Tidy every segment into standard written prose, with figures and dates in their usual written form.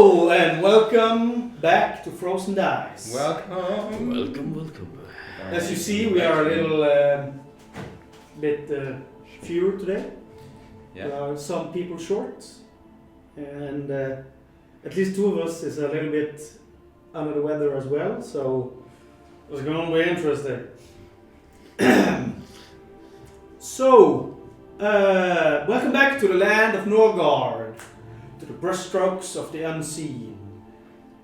Hello and welcome back to Frozen Dice. Welcome. As you see, we are a little bit fewer today. Yeah. There are some people short, and at least two of us is a little bit under the weather as well. So it's going to be interesting. So, welcome back to the land of Nordgard, to the brushstrokes of the unseen.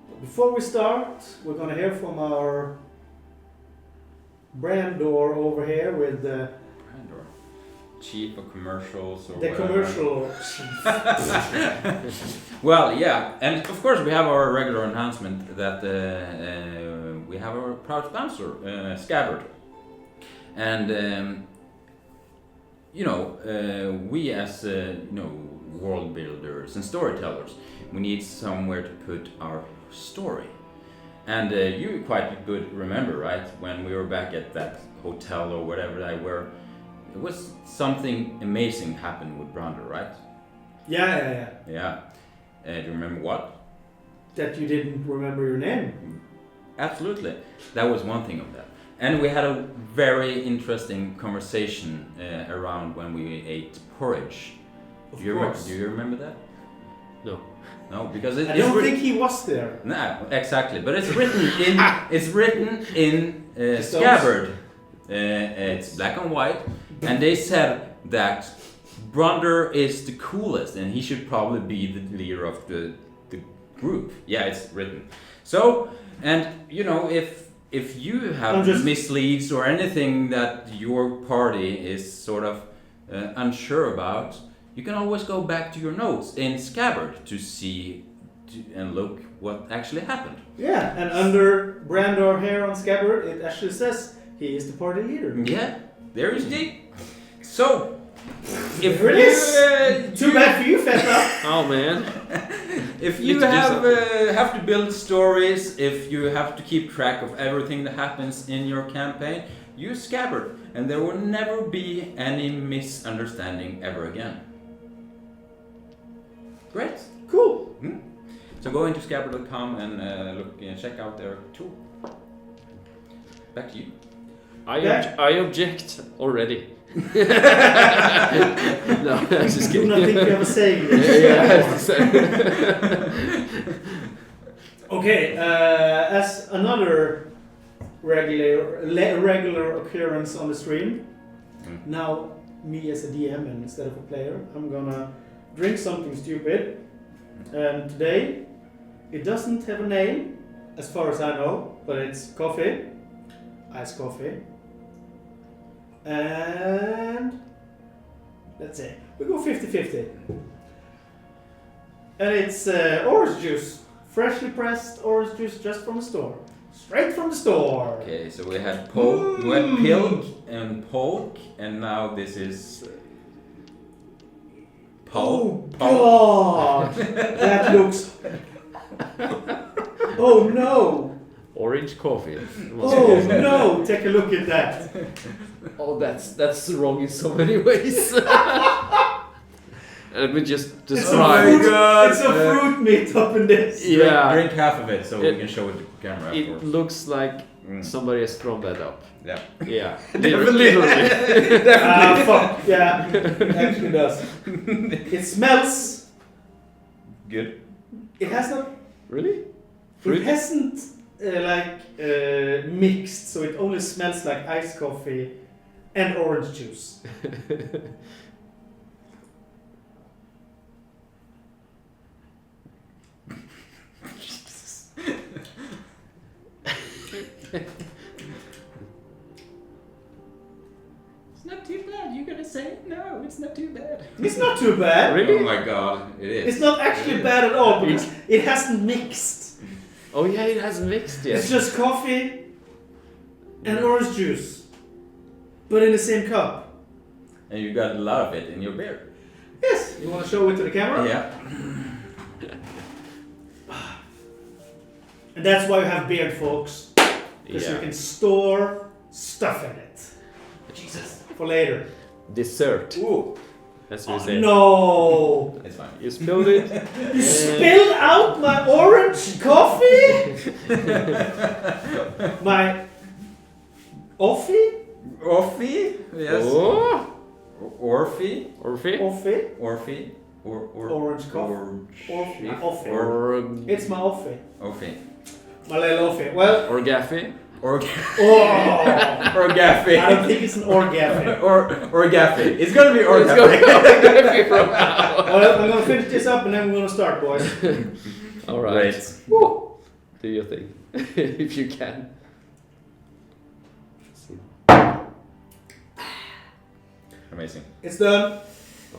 But before we start, we're going to hear from our Brandur over here with Brandur. Chief of commercials or the whatever. commercial chief. Well, yeah, and of course we have our regular announcement that we have our proud sponsor, Scabbard. And we as world builders and storytellers, we need somewhere to put our story. And you quite good remember, right, when we were back at that hotel or whatever where it was something amazing happened with Brandur, right? Yeah. Yeah. Do you remember what? That you didn't remember your name. Absolutely. That was one thing of that. And we had a very interesting conversation around when we ate porridge. Of course. Do you remember that? No. No, because I don't think he was there. No, exactly. But it's written in Scabbard. It's black and white, and they said that Brandur is the coolest, and he should probably be the leader of the group. Yeah, it's written. So, and if you have misleads or anything that your party is sort of unsure about, you can always go back to your notes in Scabbard to see and look what actually happened. Yeah, and under Brandur here on Scabbard, it actually says he is the party leader. Yeah, there is the. So, if there it is. Too bad for you, Feta. Oh man. If you have to build stories, if you have to keep track of everything that happens in your campaign, use Scabbard, and there will never be any misunderstanding ever again. Great. Cool. So go into scabbard.com and check out their tool. Back to you. I object already. No, I'm just Do kidding. not think you have a saying. Okay, as another regular occurrence on the stream, now me as a DM and instead of a player, I'm gonna drink something stupid, and today it doesn't have a name as far as I know, but it's coffee, iced coffee, and let's say we go 50-50, and it's orange juice, freshly pressed orange juice just from the store, straight from the store. Okay, so we had pilk and poke, and now this is Oh God, that looks. Oh no! Orange coffee. Oh no! Take a look at that. Oh, that's wrong in so many ways. Let me just describe. It's a fruit meat up in this. Yeah. Drink half of it so we can show it to the camera. It looks like somebody has thrown that up. Yeah. Yeah. Definitely. Fuck yeah! It actually does. It smells. Good. It has not. Really? It hasn't mixed, so it only smells like iced coffee and orange juice. It's not too bad. You're gonna say no. It's not too bad. It's not too bad. Really? Oh my God, it is. It's not actually bad at all because it hasn't mixed. Oh yeah, it hasn't mixed yet. It's just coffee and orange juice, but in the same cup. And you got a lot of it in your beer. Yes. You want to show it to the camera? Yeah. And that's why we have beard, folks, because you can store stuff in it. Jesus. For later. Dessert. Ooh. As we Oh, say. no! It's fine. You spilled it. You spilled out my orange coffee? My Offie? Orphy? Yes. Oh. Orphy? Orphy. Offie? Orphy? Orange coffee. Orphy? My Offie. Or It's my Offie. Orphy. My little Offie. Well, or Gaffy. Or oh! Gaffy. I don't think it's an orgaffy. or Gaffy. It's gonna be Let's Orgaffy. go Gaffy from now. Well, I'm gonna finish this up and then we're gonna start, boys. All right. Right. Woo. Do your thing, if you can. Amazing. It's done.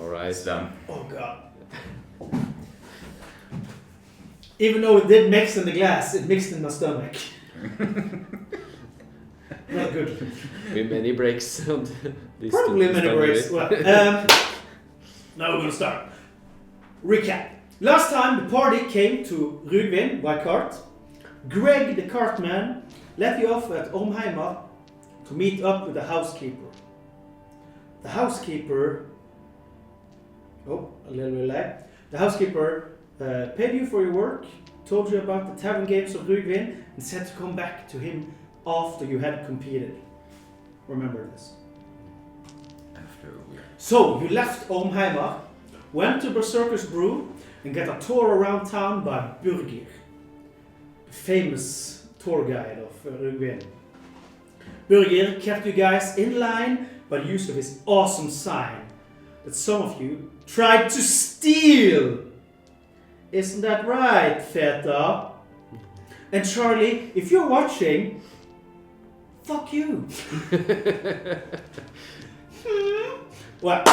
All right. It's done. Oh god. Even though it did mix in the glass, it mixed in my stomach. Not good. With many breaks on this. Probably this many time, breaks. maybe. Well, now we're gonna start. Recap. Last time the party came to Rugvin by cart. Greg the cartman let you off at Omheimer to meet up with the housekeeper. The housekeeper... Oh, a little bit late. The housekeeper paid you for your work, told you about the tavern games of Rugvin, and said to come back to him after you had competed. Remember this. After we... So, you left Omheimer, went to Berserker's Brew, and got a tour around town by Burger, the famous tour guide of Rugvin. Burger kept you guys in line by the use of his awesome sign that some of you tried to steal. Isn't that right, Feta? And Charlie, if you're watching, fuck you. Well,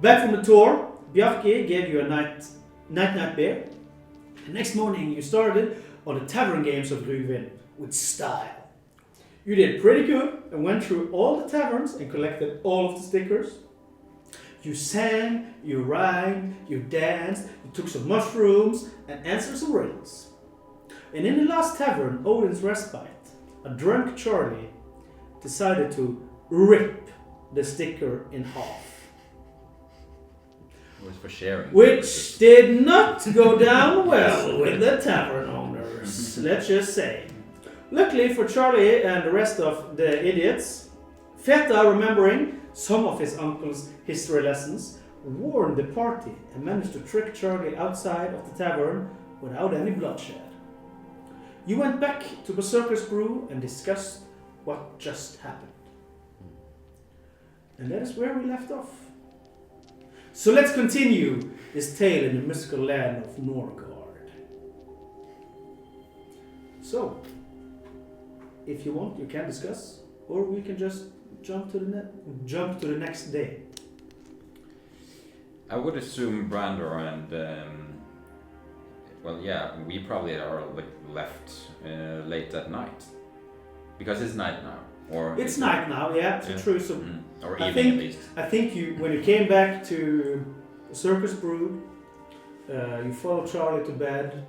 back from the tour, Bjarke gave you a night beer. The next morning you started on the tavern games of Rugvin with style. You did pretty good and went through all the taverns and collected all of the stickers. You sang, you rhymed, you danced, you took some mushrooms and answered some riddles. And in the last tavern, Odin's Respite, a drunk Charlie decided to rip the sticker in half. It was for sharing. Which did not go down well with the tavern owners, let's just say. Luckily for Charlie and the rest of the idiots, Feta, remembering some of his uncle's history lessons, warned the party and managed to trick Charlie outside of the tavern without any bloodshed. You went back to Berserker's Brew and discussed what just happened. And that is where we left off. So let's continue this tale in the mystical land of Nordgard. So, if you want, you can discuss, or we can just jump to the next day. I would assume Brandur and well, yeah, we probably are left late at night because it's night now, or It's night now, yeah, Yeah. true. So or I evening think- at least. I think you, when you came back to the Circus Brew, you followed Charlie to bed,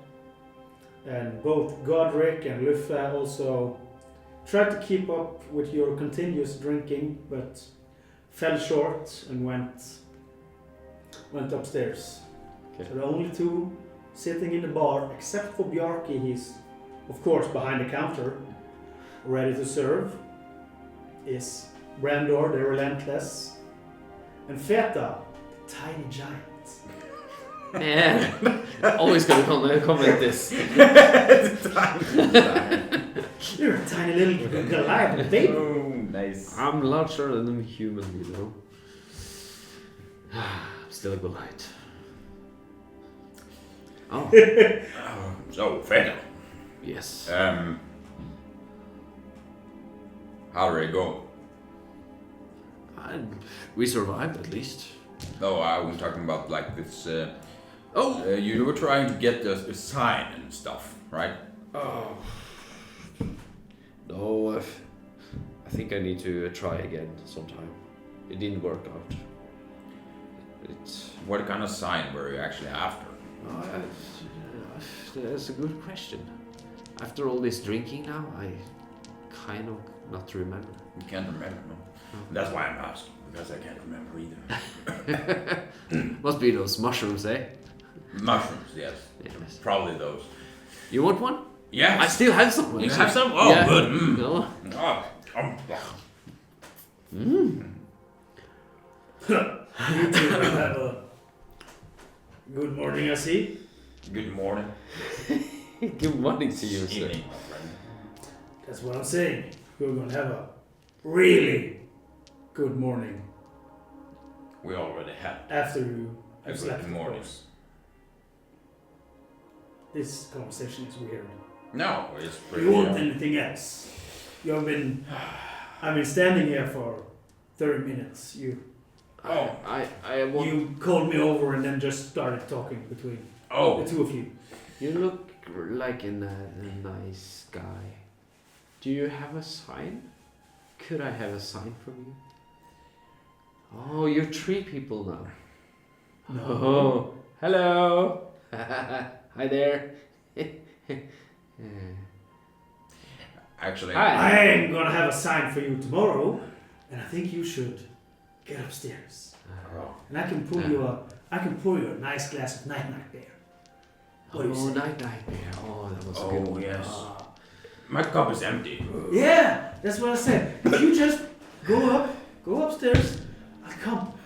and both Godric and Luffa also tried to keep up with your continuous drinking, but fell short and went upstairs. Okay. So the only two sitting in the bar, except for Bjarke, he's of course behind the counter, ready to serve, is Brandur, the relentless, and Feta, the tiny giant. Yeah. Always gonna comment this. You're a tiny little Goliath baby. Oh, nice. I'm larger than a human, you know. I'm still a Goliath. Oh, So, Feta, yes. how did it go? We survived at least. No, I was talking about like this. Oh! You were trying to get a sign and stuff, right? Oh. No, I think I need to try again sometime. It didn't work out. It's. What kind of sign were you actually after? That's a good question. After all this drinking now, I kind of not remember. You can't remember, no? That's why I'm asking, because I can't remember either. Must be those mushrooms, eh? Mushrooms, yes. Yes. Probably those. You want one? Yes. I still have some. You actually. have some? Oh, Yeah. good. Mm. No. Oh. You two have a good morning, I see. Good morning. Good morning to you, sir. Evening, my friend. That's what I'm saying. We're gonna have a really good morning We already had after you a have slept, good of morning. course. This conversation is weird. No, it's pretty. You want anything else? I've been standing here for 30 minutes. I want. You called me over and then just started talking between Oh, the two of you. You look like a nice guy. Do you have a sign? Could I have a sign from you? Oh, you're 3 people now. No. Oh, hello. Hi there. actually, Hi. I'm gonna have a sign for you tomorrow, and I think you should get upstairs. Oh. And I can pour you a nice glass of night beer. What do you Oh, say? night beer. Oh, that was a Oh, good one. yes. My cup is empty. Yeah, that's what I said. If you just go upstairs,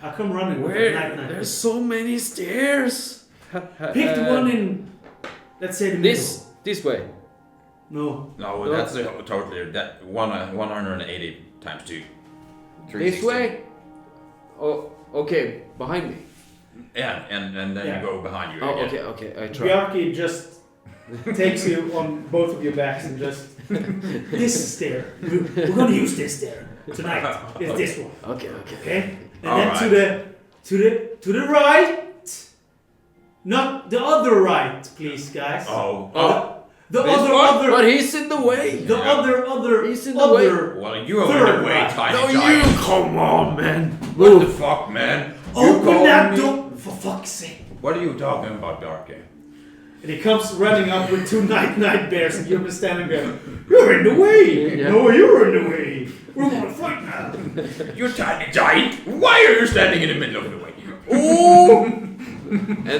I'll come running with Where? night beer. There's so many stairs. Pick the one in, let's say the This way. middle. No. No, that's totally that 180 times 2. This way. Oh, okay. Behind me. Yeah, and then Yeah. you go behind you. Oh, again. okay. I try. Bjarki just takes you on both of your backs and just this stair. We're gonna use this stair tonight. It's this one. Okay. Okay? And All then right. to the right. Not the other right, please, guys. Oh. The This other one? other But he's in the way. the Yeah. other He's in the other Well, you are Third in the way, right. tiny No, giant. you come on, man. What the fuck, man? You Open calling that me? door for fuck's sake. What are you talking about, Darky? And he comes running up with 2 night bears and you've been standing there. You're in the way! Yeah. No, you're in the way! We're gonna fight now! You tiny giant! Why are you standing in the middle of the way? Oh! and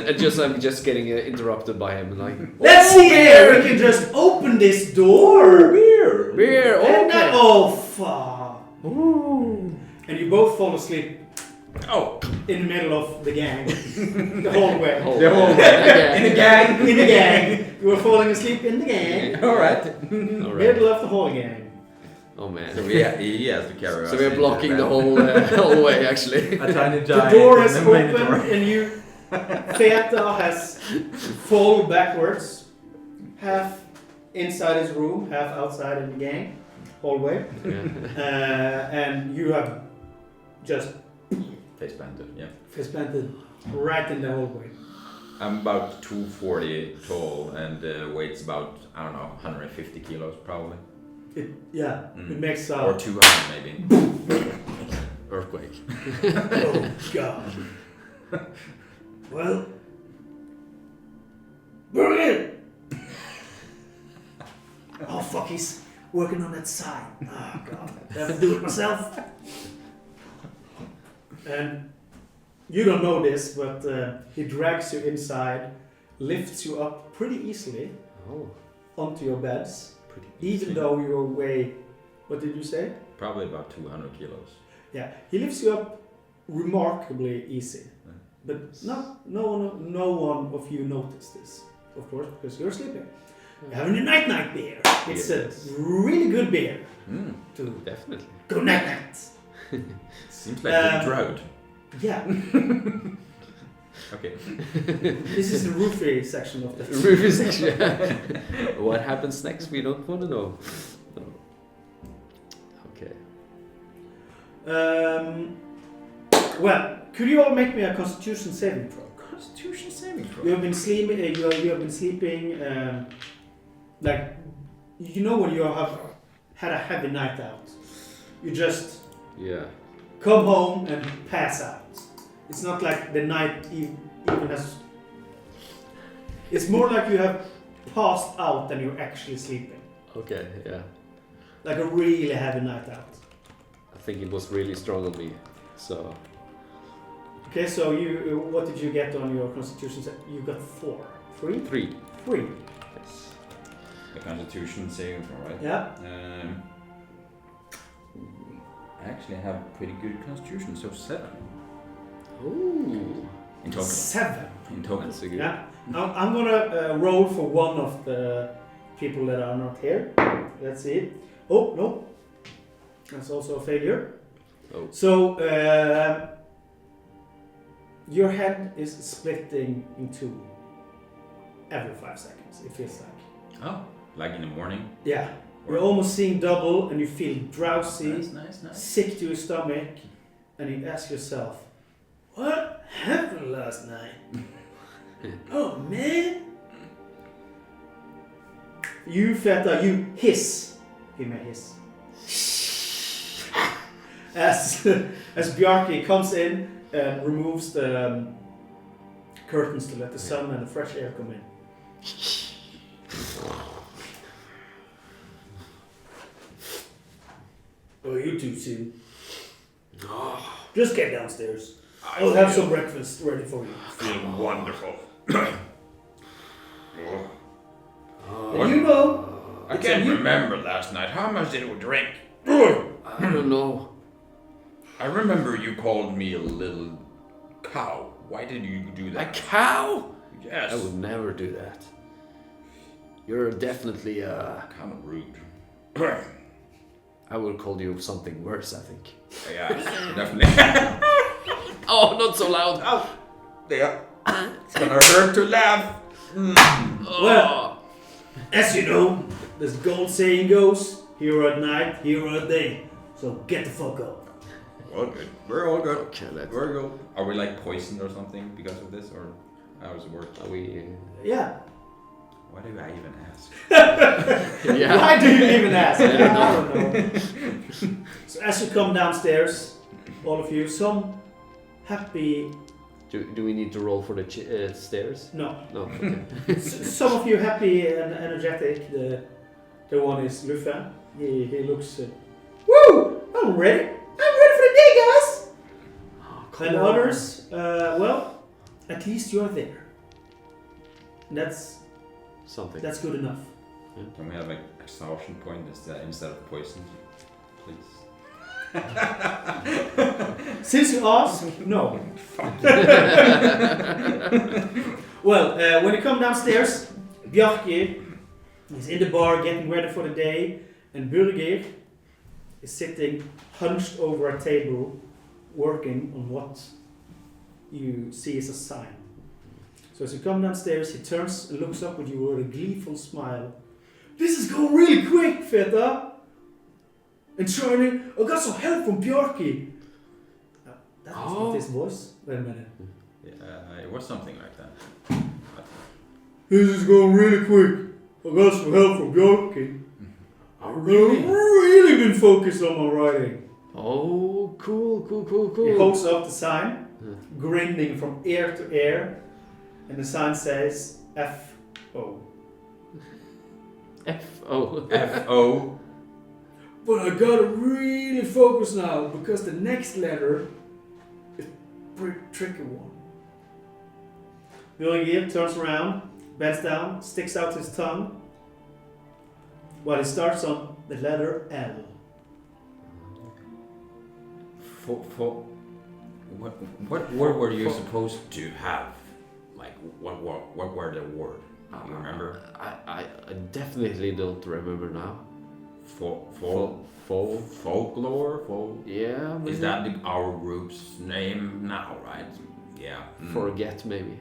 I'm just getting interrupted by him, like. Let's "Oh, see here! beer! We can just open this door! Beer! Beer! And Okay. oh, fuck! Ooh. And you both fall asleep Oh, in the middle of the gang. The whole way. the whole Okay. in the gang. In the gang. You were falling asleep in the gang. Alright. All right. Middle of the whole gang. Oh man. So he has to carry us. So we're into blocking the bed. whole way, actually. A tiny The giant. door in is the main open door. and you Feta has fallen backwards, half inside his room, half outside in the gang hallway, Yeah. and you have just Face planted, yeah. fist planted right in the hallway. I'm about 240 tall and weight's about, I don't know, 150 kilos probably. It makes Or 200 maybe. Earthquake. oh god. Well, bring it. Oh fuck, he's working on that side. Oh god, I have to do it myself. And you don't know this, but he drags you inside, lifts you up pretty easily Oh. onto your beds, Pretty even though you weigh, what did you say? Probably about 200 kilos. Yeah, he lifts you up remarkably easy. But no one of you noticed this, of course, because you're sleeping. You're having a night beer. It's a really good beer. Mm, To Definitely. go night. seems like you're drugged. Yeah, Okay. this is the roofy section of the Review section. What happens next? We don't want to know. No. Okay. Well, could you all make me a Constitution saving throw? Constitution saving throw. You have been sleeping. You have been sleeping. Like, you know, when you have had a heavy night out, you just Yeah. come home and pass out. It's not like the night even has. It's more like you have passed out than you're actually sleeping. Okay. Yeah. Like a really heavy night out. I think it was really strong on me. So Okay, so what did you get on your constitution? You got 4. 3? 3. 3. Yes. The Constitution saving throw, right? Yeah. I actually have pretty good Constitution, so 7 Ooh. in total. 7. In total. That's a good. Yeah. I'm gonna roll for one of the people that are not here. Let's see. Oh no, that's also a failure. Oh. So your head is splitting in 2 every 5 seconds. It feels like. Oh, like in the morning? Yeah. You're almost seeing double, and you feel drowsy, Nice. sick to your stomach, and you ask yourself, "What happened last night?" Oh man! You Feta, you hiss. Give me a hiss. As Bjarki comes in and removes the curtains to let the sun and the fresh air come in. Oh, you too soon. Just get downstairs. I'll have some breakfast ready for you. Feeling wonderful. And you know, I can't remember last night. How much did we drink? I don't know. I remember you called me a little cow. Why did you do A that? cow? Yes. I would never do that. You're definitely Kind of rude. I would call you something worse, I think. Yeah, definitely. Oh, not so loud. Oh, yeah. It's gonna hurt to laugh. well, as you know, this gold saying goes, hero at night, hero at day. So get the fuck up. All good. We're all good. Okay, let's. We're good. Are we like poisoned or something because of this, or how does it work? Are we? Yeah. Why do I even ask? Yeah. Why do you even ask? I don't I don't know. So as you come downstairs, all of you, some happy... Do we need to roll for the stairs? No. No. Okay. Some of you happy and energetic. The one is Rugvin. He looks... Woo! I'm ready. I'm ready for the day, guys! Oh, And others, well, at least you're there. Something. That's good enough. Can we have like exhaustion point instead of poison, please? Since you ask, no. Well, when you come downstairs, Bjarki is in the bar getting ready for the day, and Birgir is sitting hunched over a table working on what you see as a sign. So as you come downstairs, he turns and looks up at you with a gleeful smile. This is going really quick, Feta! And Charlie, I got some help from Bjarki. That was not his voice. Wait a minute. Yeah, it was something like that. This is going really quick. I got some help from Bjarki. I've really been focused on my writing. Oh, cool. He holds up the sign, grinning from ear to ear, and the sign says F-O. F-O. F-O. But I gotta really focus now, because the next letter is a pretty tricky one. Birgir turns around, bends down, sticks out his tongue, while he starts on the letter L. What word were you supposed to have? Like, what were the word? You remember? I definitely don't remember now. Folklore? Yeah. Maybe. Is that our group's name now, right? Yeah. Forget, maybe.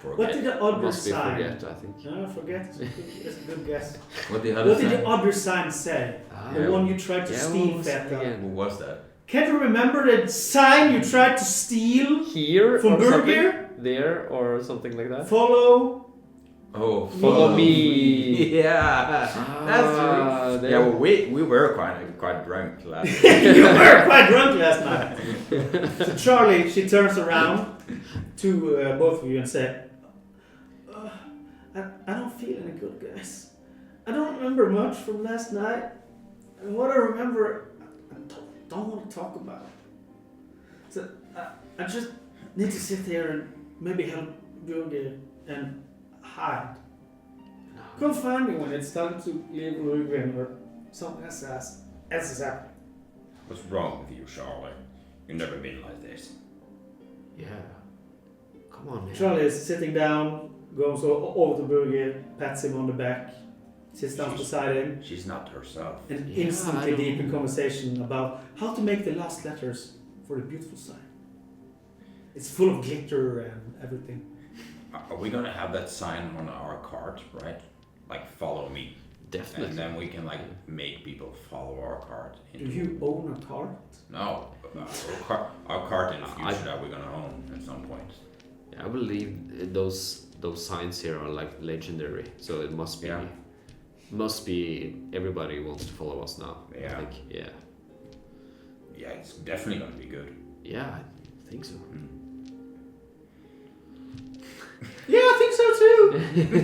What did the other Must be sign? forget, I think. No, forget. That's a good guess. What did What did the other sign say? The Yeah. one you tried to steal, what was it Feta. again? Who was that? Can't you remember the sign you tried to steal? Here From or something? Birgir? There or something like that? Follow. Oh, Follow me. Yeah, that's right. there. Yeah, well, we were quite drunk last night. You were quite drunk last night. So Charlie, she turns around to both of you and said, I don't feel any good, guys. I don't remember much from last night. And what I remember, I don't want to talk about it. So I just need to sit here and maybe help Björge and hide. Come find me when it's time to leave Rugvin or something else is happening. What's wrong with you, Charlie? You've never been like this. Yeah. Come on, man. Charlie is sitting down, goes over to Björge, pats him on the back, sits down beside him, She's not herself. and Yeah, instantly I deep in don't- conversation about how to make the last letters for the beautiful sign. It's full of glitter and everything. Are we gonna have that sign on our cart, right? Like, follow me. Definitely. And then we can, like, make people follow our cart. Do you own a car? No. Our cart in the future that we're gonna own at some point. Yeah, I believe those signs here are like legendary, so it must be. Yeah. Must be everybody wants to follow us now. Yeah. I think, yeah. Yeah, it's definitely gonna be good. Yeah, I think so. Yeah, I think so too.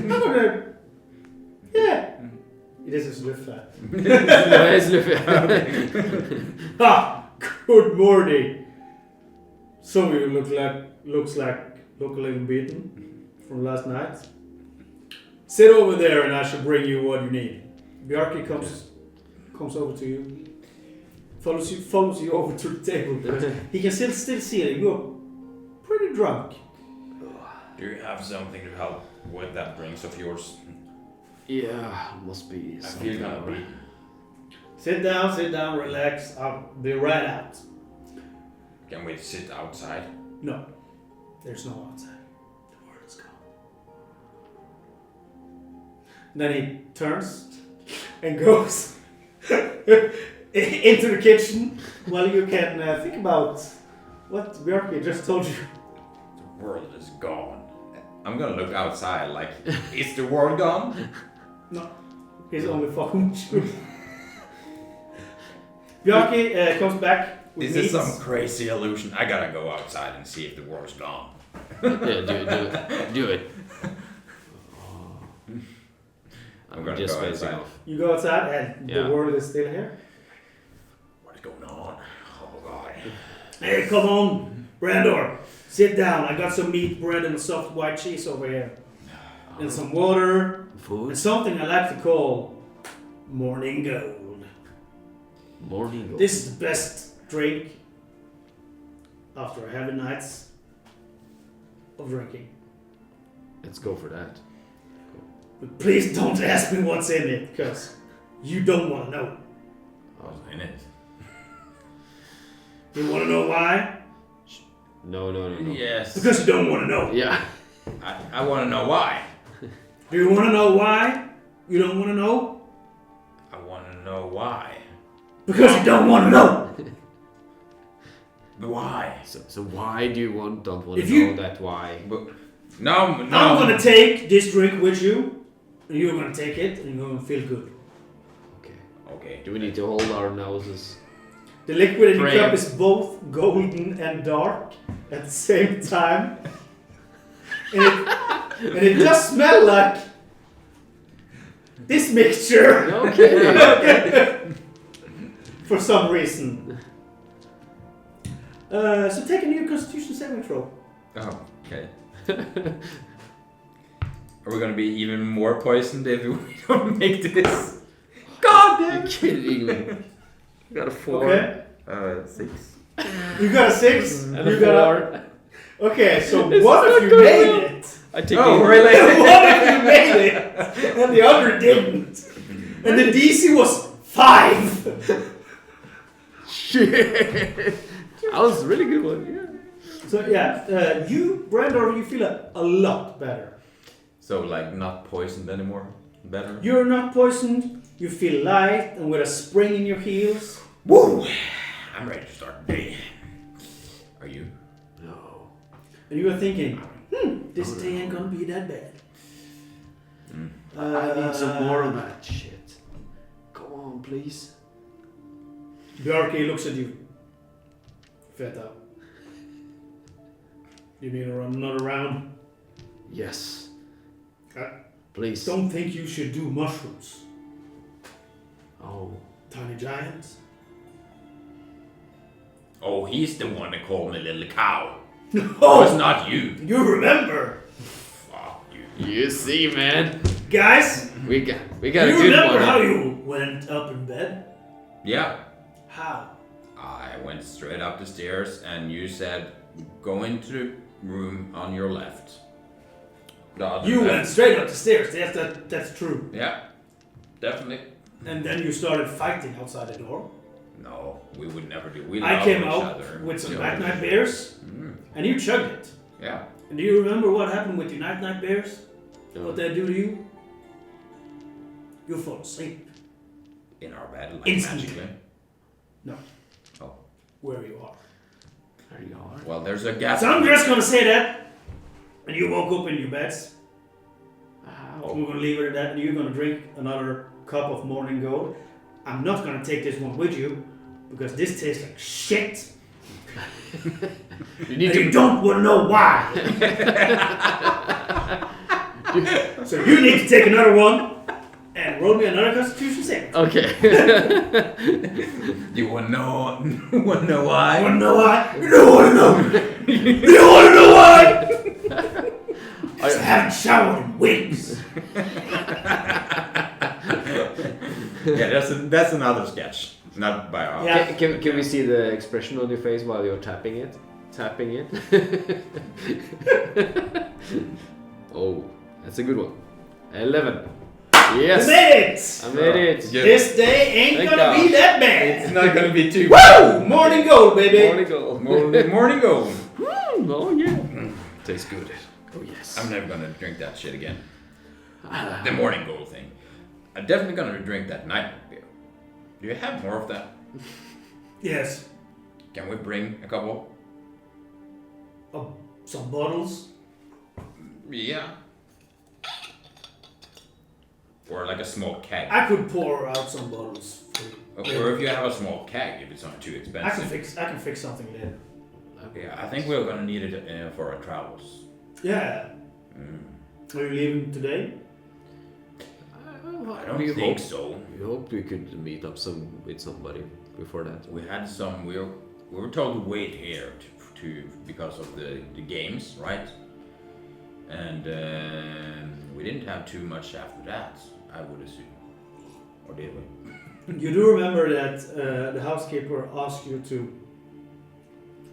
I'm gonna. Yeah. It is a sluffa. Ah, good morning. Some of you looks like locally beaten from last night. Sit over there, and I shall bring you what you need. Bjarki comes over to you, follows you over to the table because he can still see it. You're pretty drunk. Do you have something to help with that drinks of yours? Yeah, must be I feel something. gonna be. Sit down, relax. I'll be right out. Can we sit outside? No, there's no outside. The world is gone. Then he turns and goes into the kitchen while you can think about what Bjarki just told you. The world is gone. I'm gonna look outside like, is the world gone? No, he's only fucking with you. Bjarki comes back with Is this meats. some crazy illusion? I gotta go outside and see if the world's gone. Yeah, do it. I'm gonna just go phasing outside. off. You go outside and Yeah. the world is still here. What is going on? Oh god. Hey, come on, Brandur. Sit down. I got some meat, bread, and soft white cheese over here. And some water. Food. And something I like to call morning gold. Morning. Gold. This is the best drink after a heavy nights of drinking. Let's go for that. But please don't ask me what's in it, because you don't want to know. What's in it? You want to know why? No. Yes. Because you don't want to know. Yeah. I wanna know why. Do you want to know why you don't want to know? I wanna know why. Because you don't want to know. But why? So why do you don't want If to you- know that why? But no. I'm going to take this drink with you, and you're going to take it, and you're going to feel good. Okay. Okay. Do we need to hold our noses? The liquid in the Pray. cup is both golden and dark at the same time. And it does smell like this mixture Okay. for some reason. So take a new Constitution saving throw. Oh, okay. Are we gonna be even more poisoned if we don't make this? God damn! You're kidding me. You got a 4. Okay. 6. You got a 6. And You a got 4. Okay, so This one is of not you going made well. it. I take Oh, it. really? One of you made it, and the other didn't. And the DC was 5. Shit. That was a really good one. Yeah. So yeah, you, Brandur, you feel a lot better. So like not poisoned anymore? Better? You're not poisoned. You feel light and with a spring in your heels. Woo! I'm ready to start the day. Are you? No. And you are thinking, this day ain't gonna be that bad. I need some more of that shit. Come on, please. Bjarki looks at you. Feta. You need to run another round. Yes. I Please. don't think you should do mushrooms. Oh. Tiny giants. Oh, he's the one that called me little cow. Oh, It's not you. you remember? Fuck you. You see, man. Guys, We got a you good remember one. how you went up in bed? Yeah. How? I went straight up the stairs and you said, go into the room on your left. The other You left. went straight up the stairs. That's true. Yeah, definitely. And then you started fighting outside the door. No, we would never do. We I love came each out other. with some Yeah. night night beers, and you chugged it. Yeah. And do you remember what happened with your night night beers? No. What they do to you? You fall asleep In our bed, like Instantly. magically. No. Oh. where you are. There you are. Well, there's a gap. So I'm just gonna say that, and you woke up in your beds. Ow. We're gonna leave it at that, and you're gonna drink another cup of morning gold. I'm not gonna take this one with you because this tastes like shit. You need And to. you don't want to know why. So you need to take another one and roll me another Constitution saving. Okay. You wanna know? Wanna know why? You want to know why? You don't want to know. You don't want to know why. I haven't showered in weeks. Yeah, that's another sketch, not by our. Yeah. Can we see the expression on your face while you're tapping it? Tapping it. Oh, that's a good one. 11. Yes. I made it. I made it. Yeah. This day ain't Thank gonna be God. that bad. It's not gonna be too. Woo! Morning gold, baby. Morning goal. Morning gold. Oh yeah. Tastes good. Oh yes. I'm never gonna drink that shit again. The morning gold thing. I'm definitely gonna drink that night beer. Do you have more of that? Yes. Can we bring a couple? Some bottles. Yeah. Or like a small keg. I could pour out some bottles for you. Or if you have a small keg, if it's not too expensive. I can fix something later. Yeah, I think we're gonna need it for our travels. Yeah. Are you leaving today? I don't think so. We hoped we could meet up with somebody before that. We had some. We were told to wait here to because of the games, right? And we didn't have too much after that, I would assume. Or did we? You do remember that the housekeeper asked you to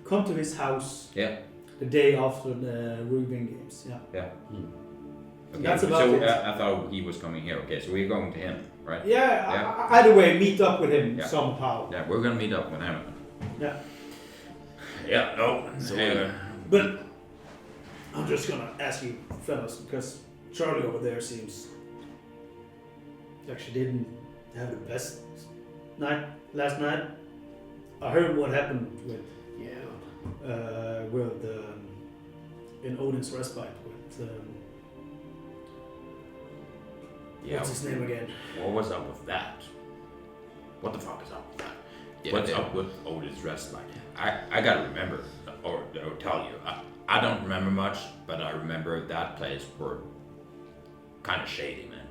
come to his house Yeah. the day after the Rugvin games. Yeah. Yeah. Okay, That's about so it. I thought he was coming here. Okay, so we're going to him, right? Yeah. Yeah. Either way, meet up with him Yeah. somehow. Yeah, we're gonna meet up with him. Yeah. Yeah. No. So, But I'm just gonna ask you, fellas, because Charlie over there seems like she didn't have the best night last night. I heard what happened with in Odin's respite with yeah. what's his name again? What was up with that? What the fuck is up with that? Yeah, What's yeah. up with Otis dressed like? I gotta remember, or tell you. I don't remember much, but I remember that place were kind of shady, man.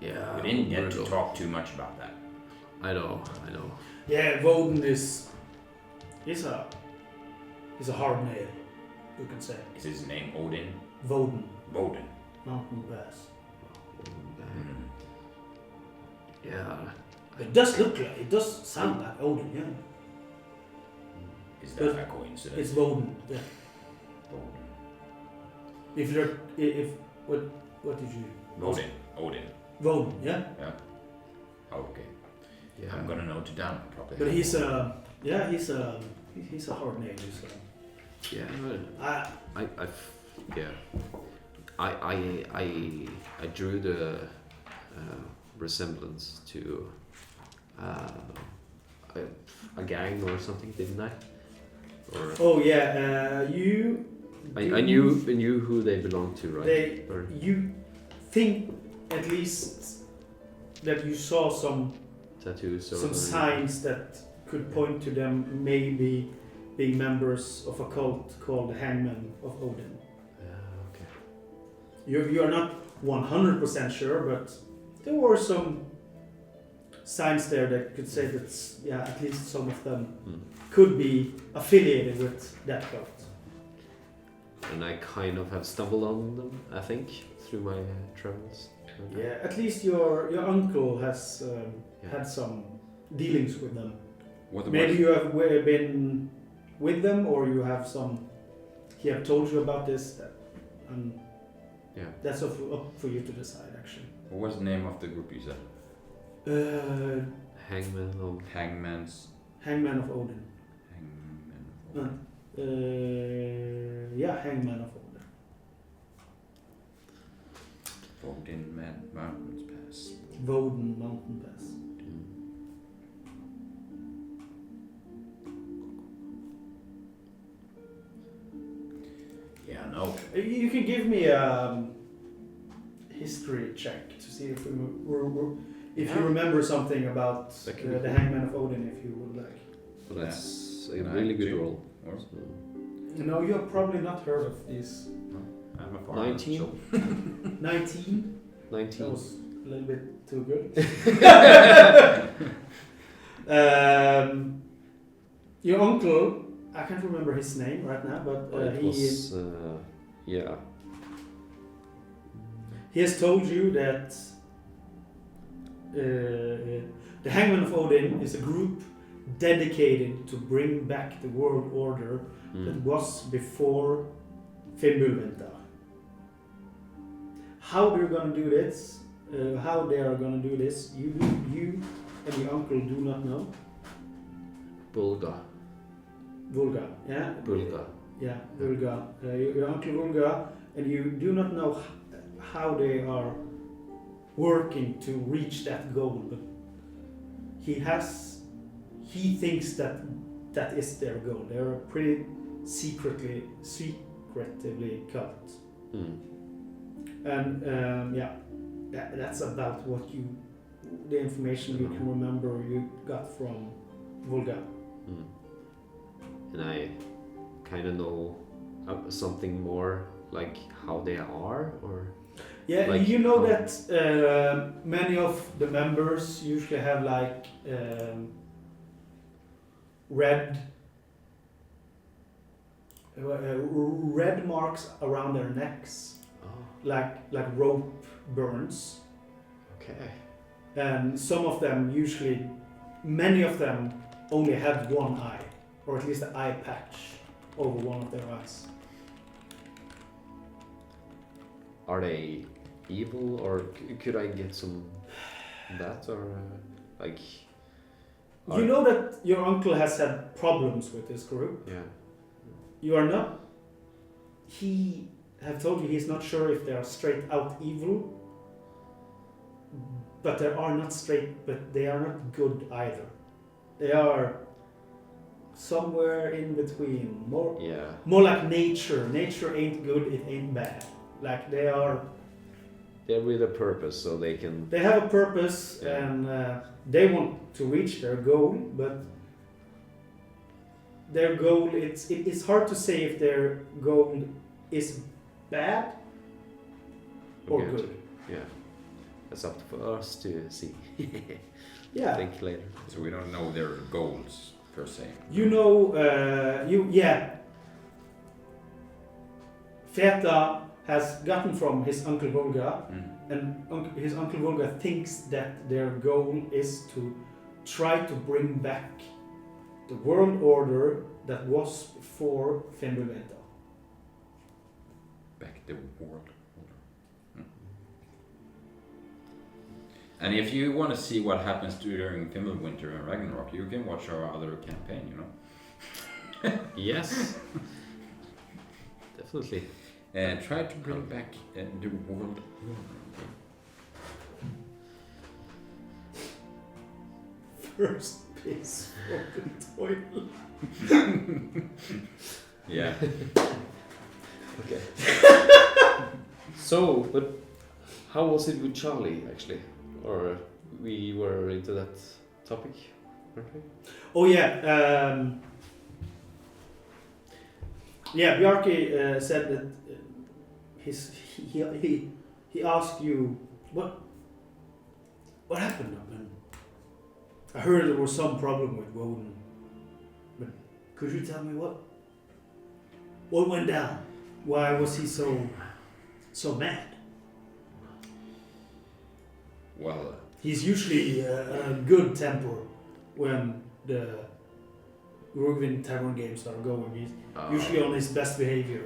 Yeah. We didn't get to brutal. talk too much about that. I know. Yeah, Voden he's a hard nail, you can say. Is his name Odin? Voden, Odin. Mountain Pass. Yeah. It does look like, it does sound like Odin, yeah. Is that a coincidence? It's Voden, yeah. Odin. If what did you? Odin. Odin. Voden, yeah. Okay. Yeah. I'm gonna note it down probably. But he's a hard name. Yeah. I drew the resemblance to a gang or something, didn't I? Or Oh yeah, you. I knew who they belonged to, right? You think at least that you saw some Tattoos or some signs that could point to them maybe being members of a cult called the Hangman of Odin. Yeah. Okay. You're not 100% sure, but there were some signs there that could say that at least some of them could be affiliated with that cult. And I kind of have stumbled on them, I think, through my travels. Yeah, at least your uncle has had some dealings with them. Maybe you have been with them, or you have some. He have told you about this. That's up for you to decide, actually. What was the name of the group you said? Hangman of Odin. Hangman of Odin. Hangman of Odin. Odin Mountains Pass. Woden Mountain Pass. Yeah, no. You can give me a history check to see if you remember something about the Hangman of Odin, if you would like. Well, that's a really good roll. No, you have probably not heard of these. No, I'm a farmer. 19. So. 19? 19. That was a little bit too good. Your uncle, I can't remember his name right now, but he has told you that the Hangman of Odin is a group dedicated to bring back the world order that was before Fimbulvinter. How they're gonna do this, you and your uncle do not know. Vulga, yeah? Vulga. Yeah, Vulga. Your uncle Vulga, and you do not know how they are working to reach that goal, but he thinks that is their goal. They're a pretty secretively cult. And that's about the information you can remember you got from Vulga. And I kind of know something more, like how they are, or you know that many of the members usually have like red marks around their necks, like rope burns. Okay. And many of them only have one eye, or at least an eye patch over one of their eyes. Are they evil, or could I get some that, or like? You know that your uncle has had problems with this group. Yeah. You are not. He have told you he's not sure if they are straight out evil, but they are not good either. They are somewhere in between. More like nature. Nature ain't good, it ain't bad. Like they're with a purpose, so they can. They have a purpose, and they want to reach their goal, but their goal, it's hard to say if their goal is bad or good. Yeah, that's up for us to see. Yeah. Think later. So we don't know their goals per se. Feta has gotten from his uncle Volga, and his uncle Volga thinks that their goal is to try to bring back the world order that was before Fimbulvinter. Back the world order. And if you want to see what happens during Fimbulvinter and Ragnarok, you can watch our other campaign, Yes. Definitely. And try to bring back the world order. First piece from the toilet. Yeah. Okay. So, but how was it with Charlie, actually? Or we were into that topic, weren't we? Oh yeah. Bjarke said that he asked you what happened, and I heard there was some problem with Woden. But could you tell me what went down? Why was he so mad? Well, He's usually a good temper when the Rugvin Tavern games are going. He's usually on his best behavior.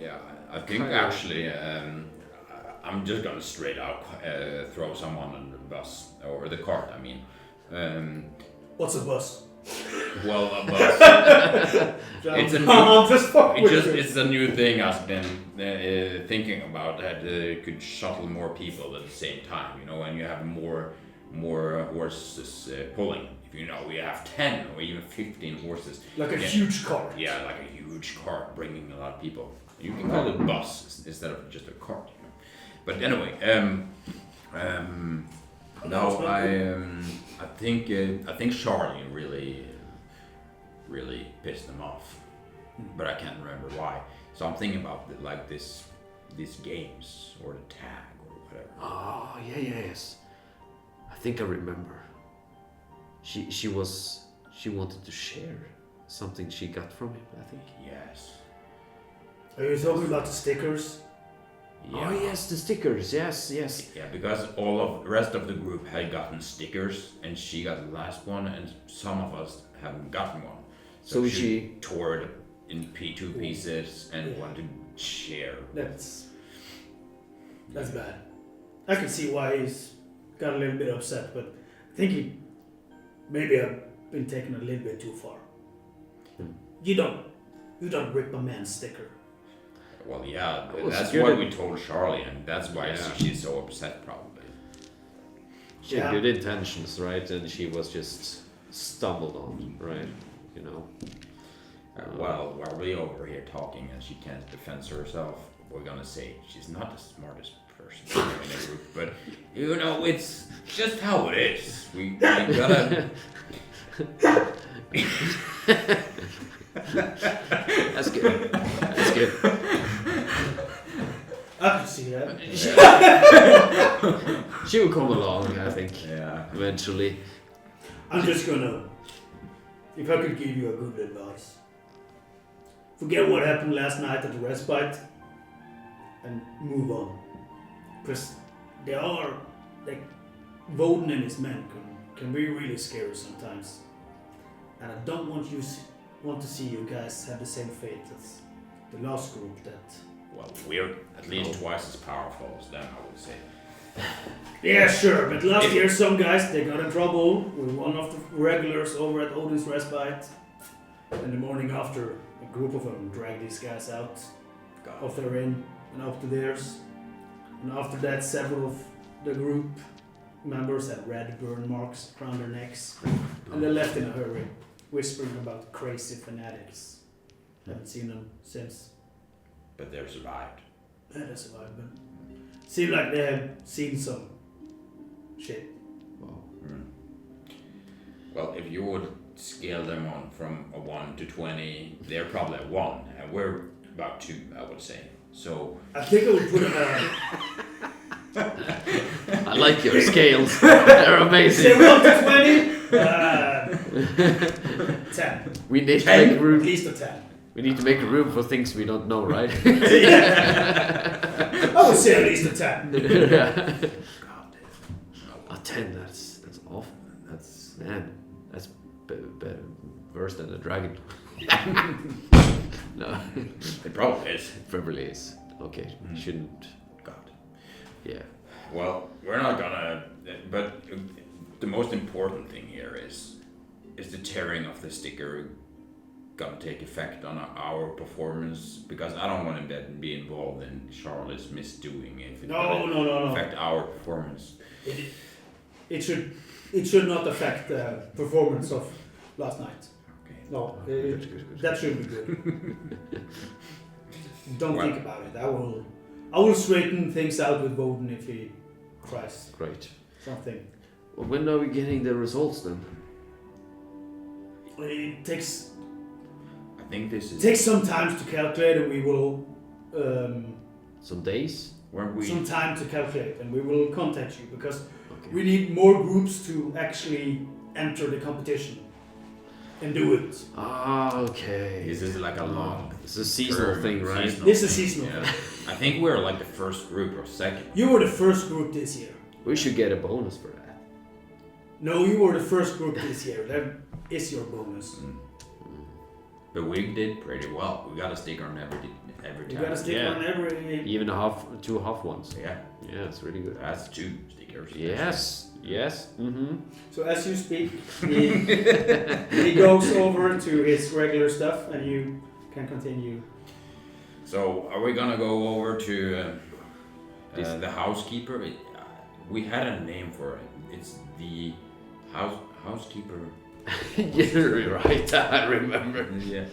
yeah, I think actually, I'm just gonna straight out throw someone on the bus or the cart. I mean, What's a bus? well, a bus. It's a new, I'm just fucking with you. it's a new thing I've been thinking about that could shuttle more people at the same time. You know, and you have more horses pulling. If you know, you have 10 or even 15 horses. Like a huge car. Yeah, like a huge cart bringing a lot of people. You can call it bus instead of just a cart. You know. But anyway, no, I think Charlie really pissed them off, but I can't remember why. So I'm thinking about these games or the tag or whatever. Oh, yes. I think I remember. She wanted to share something she got from him, I think. Yes. Are you talking about the stickers? Yeah. Oh yes, the stickers. Yes. Yeah, because all of the rest of the group had gotten stickers, and she got the last one, and some of us haven't gotten one. So she tore it in two pieces and wanted to share. That's bad. I can see why he's got a little bit upset, but I think he maybe have been taken a little bit too far. You don't rip a man's sticker. Well, yeah, Well, that's good. what we told Charlie, and that's why Yeah. she's so upset, probably. She had good intentions, right? And she was just stumbled on, right? You know. Well, while we're over here talking and she can't defend herself, we're gonna say she's not the smartest person in the group, but you know, it's just how it is. We gotta. That's good. That's good. I can see that. She will come along, I think, Yeah. eventually. I'm just gonna, if I could give you a good advice, forget what happened last night at the respite and move on. Because they are, like, Woden and his men can be really scary sometimes. And I don't want to see you guys have the same fate as the last group that... Well, we're at least twice as powerful as them, I would say. Yeah, sure, but last year some guys, they got in trouble with one of the regulars over at Odin's Respite. And the morning after, a group of them dragged these guys out of their inn and up to theirs. And after that, several of the group members had red burn marks around their necks. And they left in a hurry, whispering about crazy fanatics. Haven't seen them since. But they've survived. Yeah, they survived, but seemed like they had seen some shit. Well, if you would scale them on from a 1 to 20, they're probably a 1, and we're about 2, I would say. So I think I would put them I like your scales. They're amazing. say 1 to 20, 10. We need to 10, make room. at least a 10. We need to make room for things we don't know, right? I would say at least a 10. A 10. That's awful. That's worse than a dragon. No, it probably is. it probably is. Okay, shouldn't. God. Yeah. Well, we're not gonna. But the most important thing here is the tearing of the sticker gonna take effect on our performance? Because I don't want to be involved in Charlotte's misdoing if it No. affect our performance. It should not affect the performance of last night. Okay. No, Good. that should be good. Don't think about it. I will straighten things out with Woden if he tries Great. something. Well, when are we getting the results then? It takes I think this is. some time to calculate, and we will. Some days? some time to calculate, and we will contact you because Okay. we need more groups to actually enter the competition and do it. Ah, okay. This is like a long. It's a seasonal thing, right? Seasonal This is thing, seasonal. yeah. I think we're like the first group or second. You were the first group this year. We should get a bonus for that. No, you were the first group this year. That is your bonus. But we did pretty well. We got a sticker on every You time. gotta stick Yeah. on every. Even two half ones. Yeah, Yeah, it's really good. that's 2 stickers. Yes. Yes. Mm-hmm. So as you speak, he goes over to his regular stuff, and you can continue. So are we gonna go over to the housekeeper? We had a name for it. It's the housekeeper. You're right. I remember. Yeah,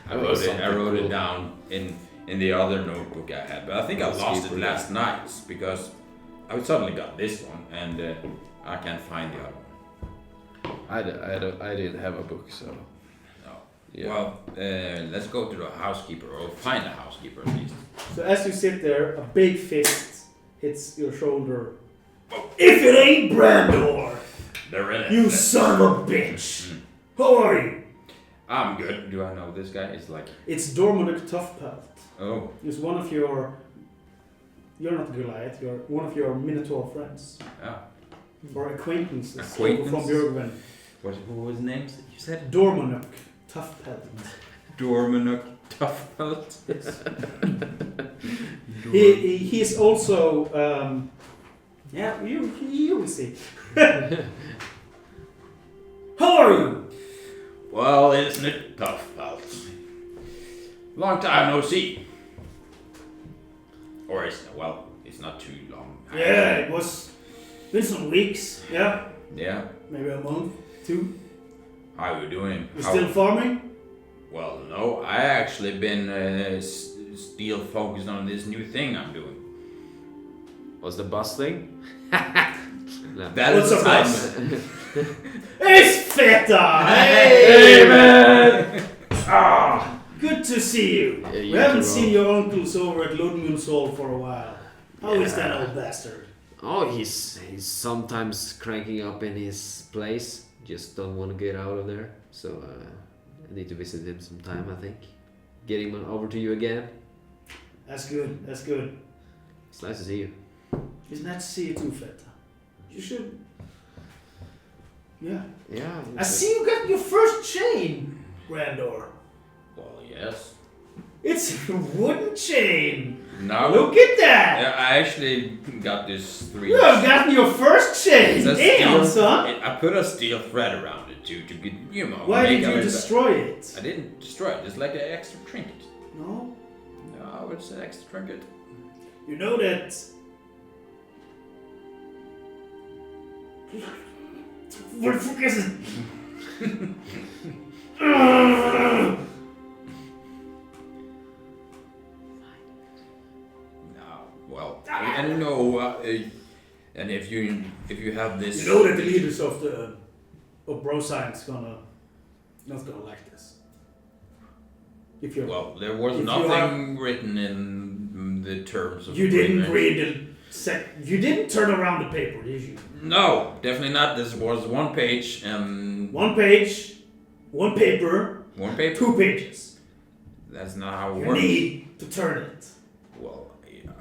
I That wrote was it. I something wrote cool. it down in the other notebook I had, but I think I lost it Housekeeper. last night because I suddenly got this one and I can't find the other one. I didn't have a book, so. No. Yeah. Well, let's go to the housekeeper or find a housekeeper at least. So as you sit there, a big fist hits your shoulder. If it ain't Brandur, They're in it. you son of a bitch! How are you? I'm good. Do I know this guy? It's like, It's Dormonuk Toughpelt. oh, He's one of your. You're not Goliath. You're one of your Minotaur friends yeah. or acquaintances. Acquaintance? From Rugvin. What was his name? You said Dormonuk Toughpelt. Dormanuk Toughpelt. He's also. Yeah, you will see. How are you? Well, isn't it Toughpelt? Long time no see. Or it's not too long. Yeah, it was been some weeks. Yeah, Yeah. maybe a month, 2. How you doing? You still farming? Well, no. I actually been still focused on this new thing I'm doing. Was the bus thing? That What's is up, time. boss? It's Feta! Hey, man! Ah, good to see you. Yeah, you We haven't too, seen your uncles over at Ludmund's Hall for a while. How is that old bastard? Oh, he's sometimes cranking up in his place. Just don't want to get out of there. So I need to visit him sometime, I think. Get him over to you again. That's good, that's good. It's nice to see you. It's nice to see you too, Feta. You should... Yeah. Yeah. I see you got your first chain, Brandur. Well, yes. It's a wooden chain. Now Look at that. Yeah, I actually got this 3. You have gotten your first chain. It's a Damn, steel- son. I put a steel thread around it to get, Why make did a you little- destroy it? I didn't destroy it. It's like an extra trinket. No. No, it's an extra trinket. You know that... What the fuck is it? No, well, and no, and if you have this, You know that the leaders of Bro Science not gonna like this. If you're... well, there was if you nothing written in the terms of You didn't agreement. read you didn't turn around the paper, did you? No, definitely not. This was 1 page and 1 page, 1 paper, 1 paper. 2 pages. That's not how it You works. need to turn it. Well,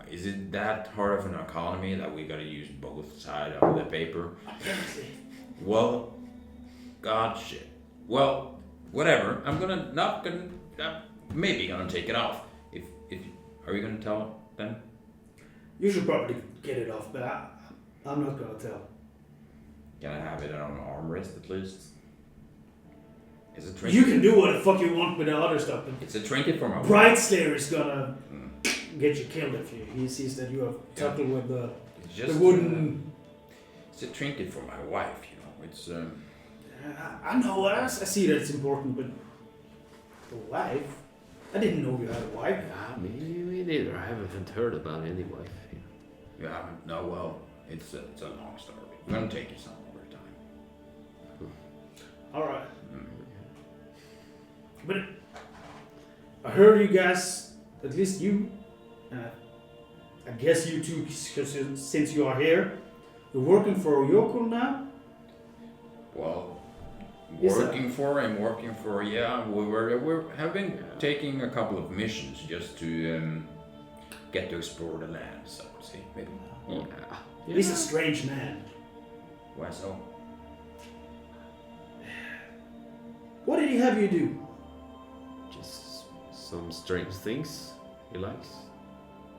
is it that hard of an economy that we gotta use both sides of the paper? Apparently. Well, God shit. Well, whatever. I'm maybe gonna take it off. If are you gonna tell them? You should probably get it off, but I'm not gonna tell. Can I have it on an armrest at least? It's a trinket. You can do what the fuck you want with the other stuff, but It's a trinket for my wife. Bright Slayer is gonna get you killed if he sees that you have tackled with the It's wooden... It's a trinket for my wife, It's I know, I see that it's important, but the wife? I didn't know you had a wife. Yeah, me neither. I haven't heard about any wife. you haven't. No, well, it's a long story. We're gonna take you some over time. Alright. But I heard you guys, at least you, I guess you two, since you are here, you're working for Yokul now? Well, Is that- working for, yeah, we have been taking a couple of missions just to get to explore the lands, I would say, maybe. Yeah. He's a strange man. Why so? What did he have you do? Just some strange things he likes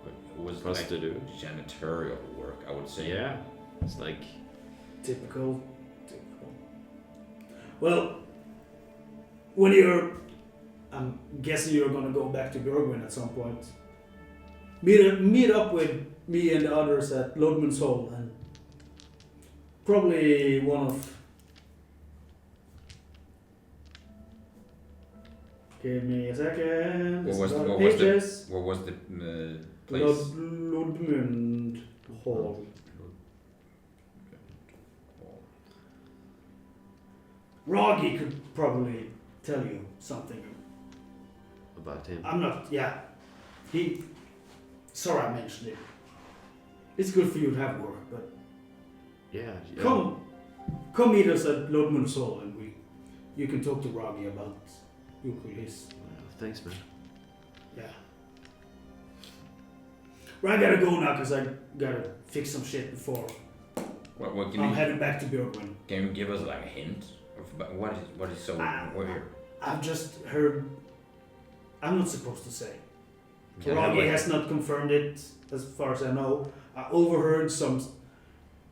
But it was for us like to do. janitorial work, I would say. Yeah. It's like Typical. Well, when you're, I'm guessing you're gonna go back to Rugvin at some point. Meet up with me and the others at Lodman's Hall, and probably one of. Give me a second. What was, It's about what was the pages. what was the place? Lodmund Hall. Roggy could probably tell you something. about him. I'm not, yeah. Sorry I mentioned it. It's good for you to have work, but Yeah. come meet us at Lodmund's Hall and you can talk to Roggy about his, Well, thanks, man. yeah. Well, I gotta go now because I gotta fix some shit before What I'm heading back to Björgvin. can you give us like a hint of what is so weird? I've just heard. I'm not supposed to say. Can I have Roggy like- has not confirmed it, as far as I know. I overheard some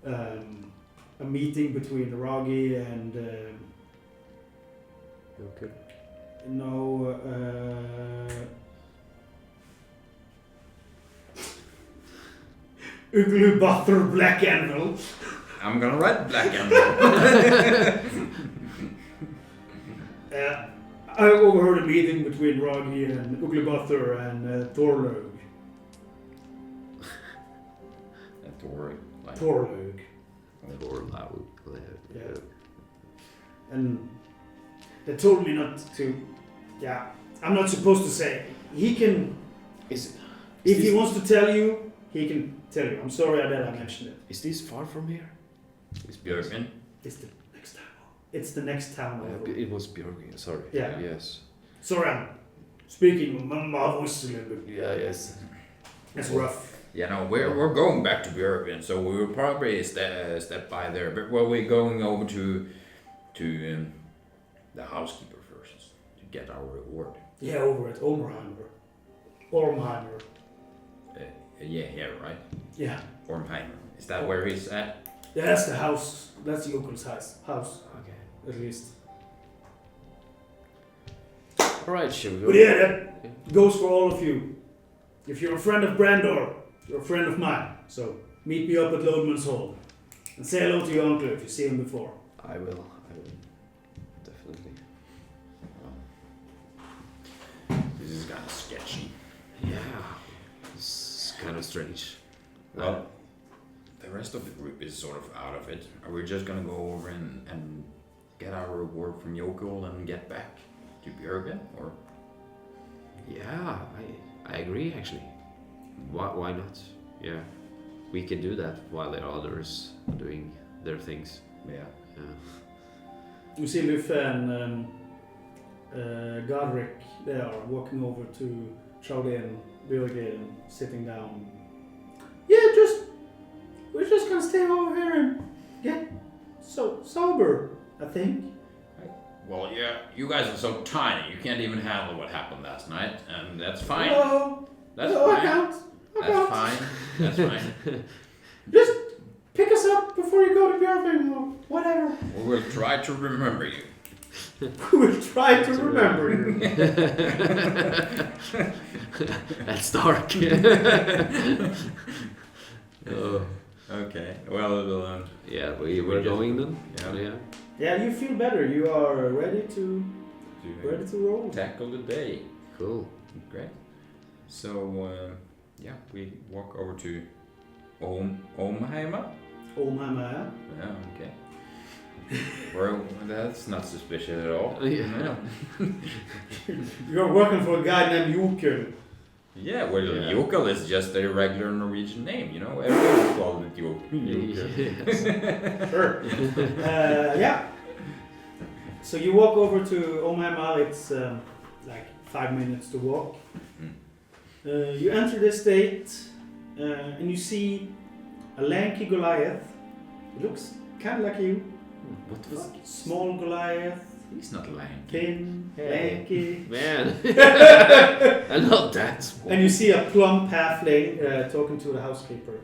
a meeting between Roggy and Okay. Uglubather Black Anvil. I'm gonna write black and I overheard a meeting between Roggy and Uglubather and Thorlug. like Thorlug. Or loud. Yeah. And they told me not to. Yeah, I'm not supposed to say. He can. Is If he wants to tell you, he can tell you. I'm sorry that I mentioned it. is this far from here? Is Björgvin. It's the next town. It's the next town over. It was Björgvin. Sorry. Yeah. Yes. Sorry, I'm speaking. My voice is a little bit. Yeah. Yes. It's rough. Yeah, no, we're going back to Björgvin, so we will probably step by there. But we're going over to the housekeeper first to get our reward. Yeah, over at Ormheimer. Ormheimer. Yeah, right. Yeah. Ormheimer. Is that where he's at? Yeah, that's the house. That's Jokul's house, Okay. at least. All right. Shall we go? But yeah, that goes for all of you. If you're a friend of Brandur, you're a friend of mine. So meet me up at Lodman's Hall. And say hello to your uncle if you see him before. I will. Definitely. This is kind of sketchy. Yeah. It's kind of strange. Well, the rest of the group is sort of out of it. Are we just gonna go over and get our reward from Yokul and get back to Björgvin, or? Yeah, I agree actually. Why not? Yeah, we can do that while the others are doing their things. Yeah. Yeah. You see Luffe and Godric, they are walking over to Chaude and Björgvin, sitting down. Yeah, we're just gonna stay over here and get sober, I think. Well, yeah, you guys are so tiny, you can't even handle what happened last night, and that's fine. No, That's no, I fine. can't. That's fine. That's fine. Just pick us up before you go to Björgvin or whatever. We will try to remember you. We'll try to remember you. That's dark. Oh. Okay. Well, Yeah, we're just- going then. yeah. Yeah, you feel better. You are ready to roll. tackle the day. Cool. Great. So, yeah, we walk over to Omheimer. Ormheimer. Yeah, okay. Well, that's not suspicious at all. Yeah. You're working for a guy named Jokul. Yeah, well, Yeah. Jokal is just a regular Norwegian name, you know? Everyone calls it Jokal. Yes. Sure. Yeah. So you walk over to Omhamar. It's like 5 minutes to walk. You enter the estate and you see a lanky Goliath. It looks kind of like you. What the fuck? Small Goliath, He's not lanky. thin, Hey. lanky. Man. I'm not that small. And you see a plump halfling talking to the housekeeper.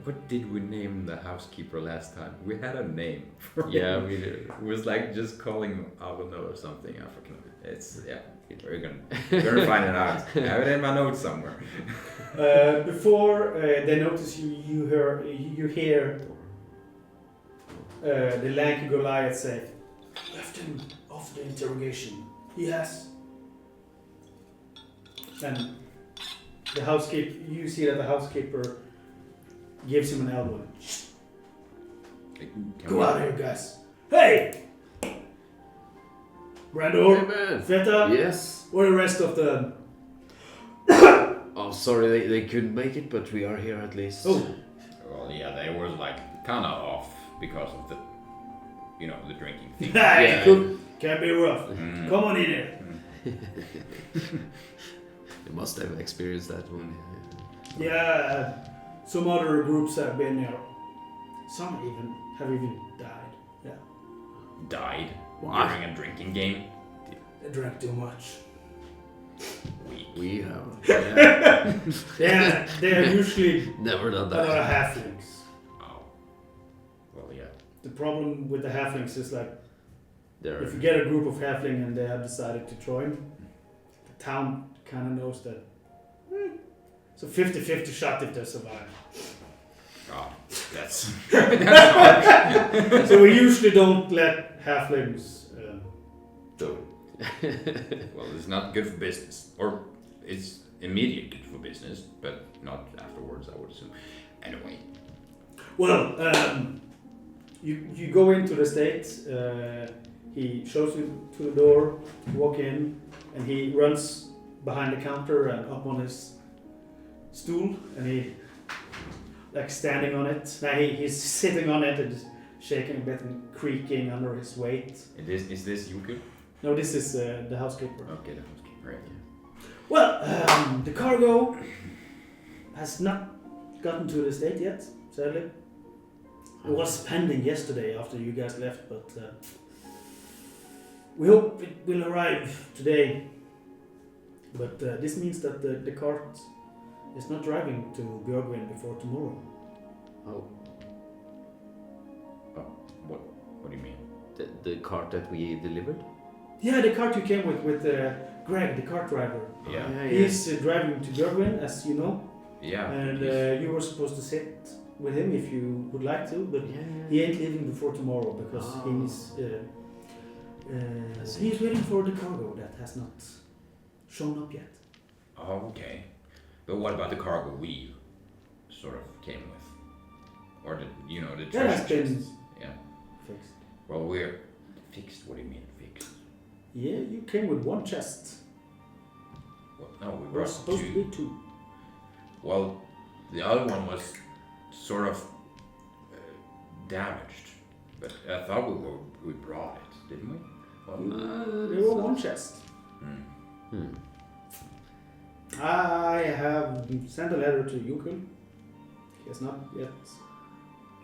What did we name the housekeeper last time? We had a name. For Yeah, him. we do. It was like just calling him Avano or something. I fucking know. It's we're gonna find it out. I have it in my notes somewhere. Before they notice you, you hear the lanky Goliath say, "Left him off the interrogation. He has." And the housekeeper, you see that the housekeeper gives him an elbow. Can Go we- out here, guys. Hey! Brandur, Hey, man. Feta, Yes. where the rest of the... Oh, sorry, they couldn't make it, but we are here at least. Oh, Well, yeah, they were like kind of off because of the, the drinking thing. hey, Yeah. can be rough. Mm. Come on in here. You must have experienced that one. Yeah, some other groups have been here. Some have even died. Yeah, Died What? during a drinking game. they drank too much. Weak. We have. Yeah, yeah, they are usually Never done a lot of that. halflings. Oh. Well, yeah. The problem with the halflings is like, They're. if you get a group of halfling and they have decided to join, the town kind of knows that. It's a 50-50 shot if they survive. Oh, that's harsh. So we usually don't let halflings. So, well, it's not good for business, or it's immediate good for business, but not afterwards, I would assume. Anyway. Well, you go into the state. He shows you to the door. You walk in, and he runs behind the counter and up on his stool, and he like standing on it. Now he's sitting on it and shaking a bit and creaking under his weight. Is this Yuku? No, this is the housekeeper. Okay, the housekeeper, right, yeah. Well, the cargo has not gotten to the state yet, sadly. It was pending yesterday after you guys left, but we hope it will arrive today. But this means that the cart is not driving to Rugvin before tomorrow. Oh, What do you mean? the cart that we delivered? Yeah, the cart you came with Greg, the cart driver. Yeah. He's driving to Rugvin, as you know, Yeah. and you were supposed to sit with him if you would like to, but Yeah. he ain't leaving before tomorrow because he's waiting for the cargo that has not shown up yet. Oh, okay. But what about the cargo we sort of came with? Or the That treasure has been chests? Yeah. fixed. Well, we're fixed. What do you mean fixed? Yeah, you came with one chest. Well, no, we We're brought supposed to two. be two. Well, the other one was sort of damaged, but I thought we brought it, didn't we? Well, There were one chest. hmm. I have sent a letter to Yukon. He has not yet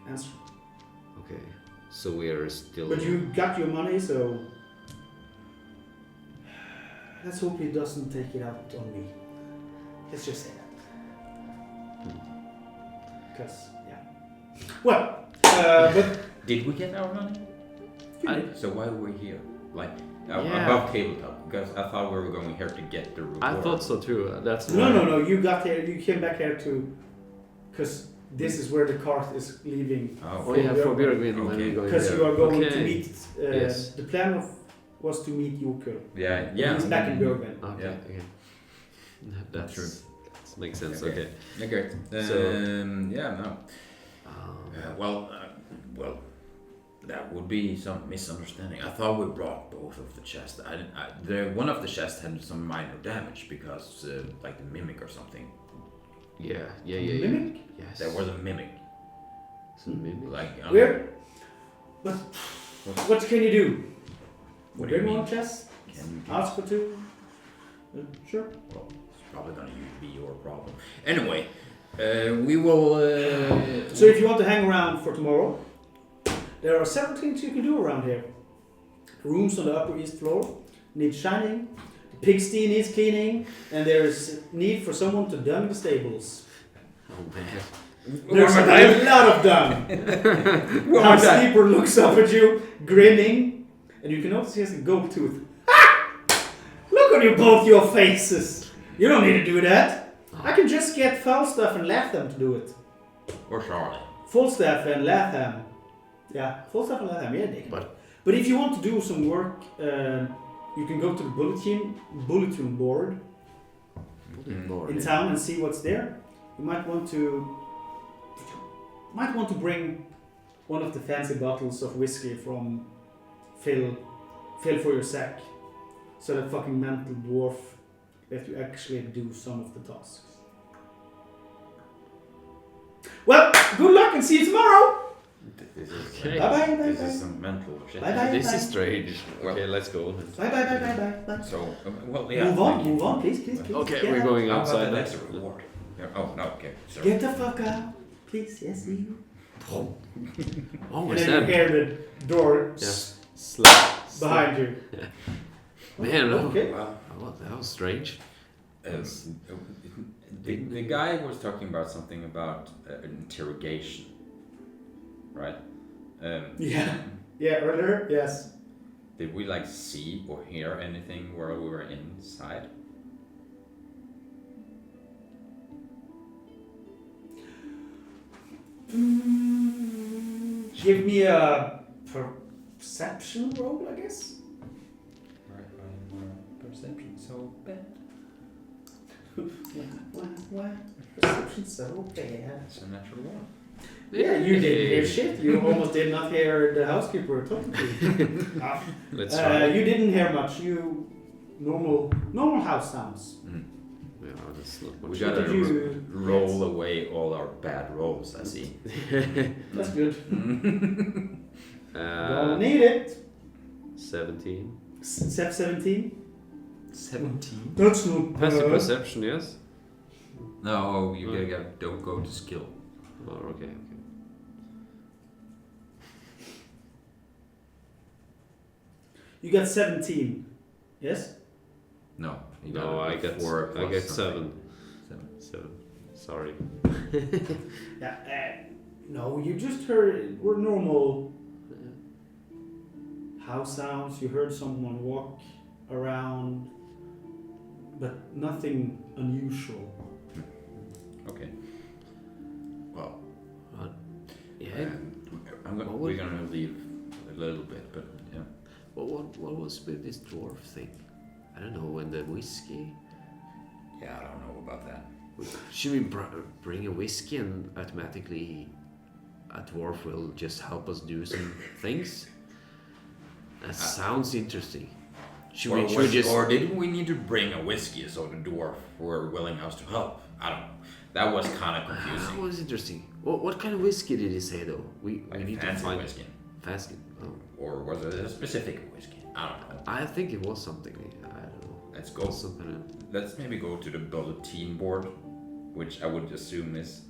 answered. Okay, so we are still. But you got your money, so let's hope he doesn't take it out on me. Let's just say that. Because, yeah. Well, but Did we get our money? you did. So why were we here? Like Yeah. above tabletop? Because I thought we were going here to get the reward. I thought so too. That's No. You got here. You came back here to, because this is where the cart is leaving. Oh yeah, for Björgvin when Okay. we go Because there. you are going to Okay. meet. Yes. The plan was to meet Yukon. Yeah. He's back in Björgvin. Okay. Yeah. Okay. That's True. That makes sense. Okay. Okay. Okay. So- Yeah. No. Um, Well. That would be some misunderstanding. I thought we brought both of the chests. One of the chests had some minor damage because, like the mimic or something. Yeah. Mimic? Yes. There was a mimic. Some mimic. Like Weird. But what can you do? What do you Bring mean? one chest? Can you Ask for two? Sure. Well, it's probably gonna be your problem. Anyway, we will. So if you want to hang around for tomorrow, there are several things you can do around here. Rooms on the upper east floor need shining, the pigsty needs cleaning, and there is need for someone to dung the stables. Oh man. There's a lot of dung. Housekeeper looks up at you, grinning, and you can notice he has a gold tooth. Look on both your faces. You don't need to do that. I can just get Falstaff and Latham to do it. Or Charlotte. Falstaff and Latham. Yeah, Falstaff and Latham, yeah, they can. But if you want to do some work, you can go to the bulletin board in town and see what's there. You might want to bring one of the fancy bottles of whiskey from Phil for your sack, so that fucking mental dwarf let you actually do some of the tasks. Well, good luck and see you tomorrow. This is Okay. Bye. This is some mental shit. Bye. This is strange. Well- Okay, let's go. Bye. So, well, yeah. Move on, please. Okay, Get we're out. going How about outside. the next reward? Yeah, oh no, okay. Sorry. Get the fuck out, please. Yes, you. Oh, And what's then you that? hear the door Slap. behind you. Man, Okay. Well, oh, that was strange. the guy was talking about something about an interrogation, right? Yeah, earlier, yes. Did we like see or hear anything while we were inside? Give me a perception roll, I guess. Perception so bad. Why? Perception so bad. It's a natural one. Yeah, you didn't hear shit. You almost did not hear the housekeeper talking to you. Let's try. You didn't hear much. You normal house sounds. Yeah, that's not much. We gotta did you roll get? away all our bad rolls, I see. That's good. Don't Uh, need it. 17. Step 17. 17? That's not Passive bad. perception, yes? No, you gotta get, don't go to skill. Oh, okay. You got 17. Yes? No, you No, gotta I go get 4 I plus get something. 7. Sorry. Yeah. No, you just heard we're normal house sounds. You heard someone walk around, but nothing unusual. Okay. Well, Yeah. we're gonna leave a little bit, but yeah. What was with this dwarf thing? I don't know. When the whiskey. Yeah, I don't know about that. Should we bring a whiskey and automatically a dwarf will just help us do some things? That sounds interesting. Should we just? Or did we need to bring a whiskey so the dwarf were willing us to help? I don't know. That was kind of That confusing. was interesting. What kind of whiskey did he say though? We Like need to fancy find whiskey. fancy. Oh. Or was it a specific whiskey? I don't know. I think it was something. I don't know. Let's go. Some kind of. Let's maybe go to the bulletin board, which I would assume is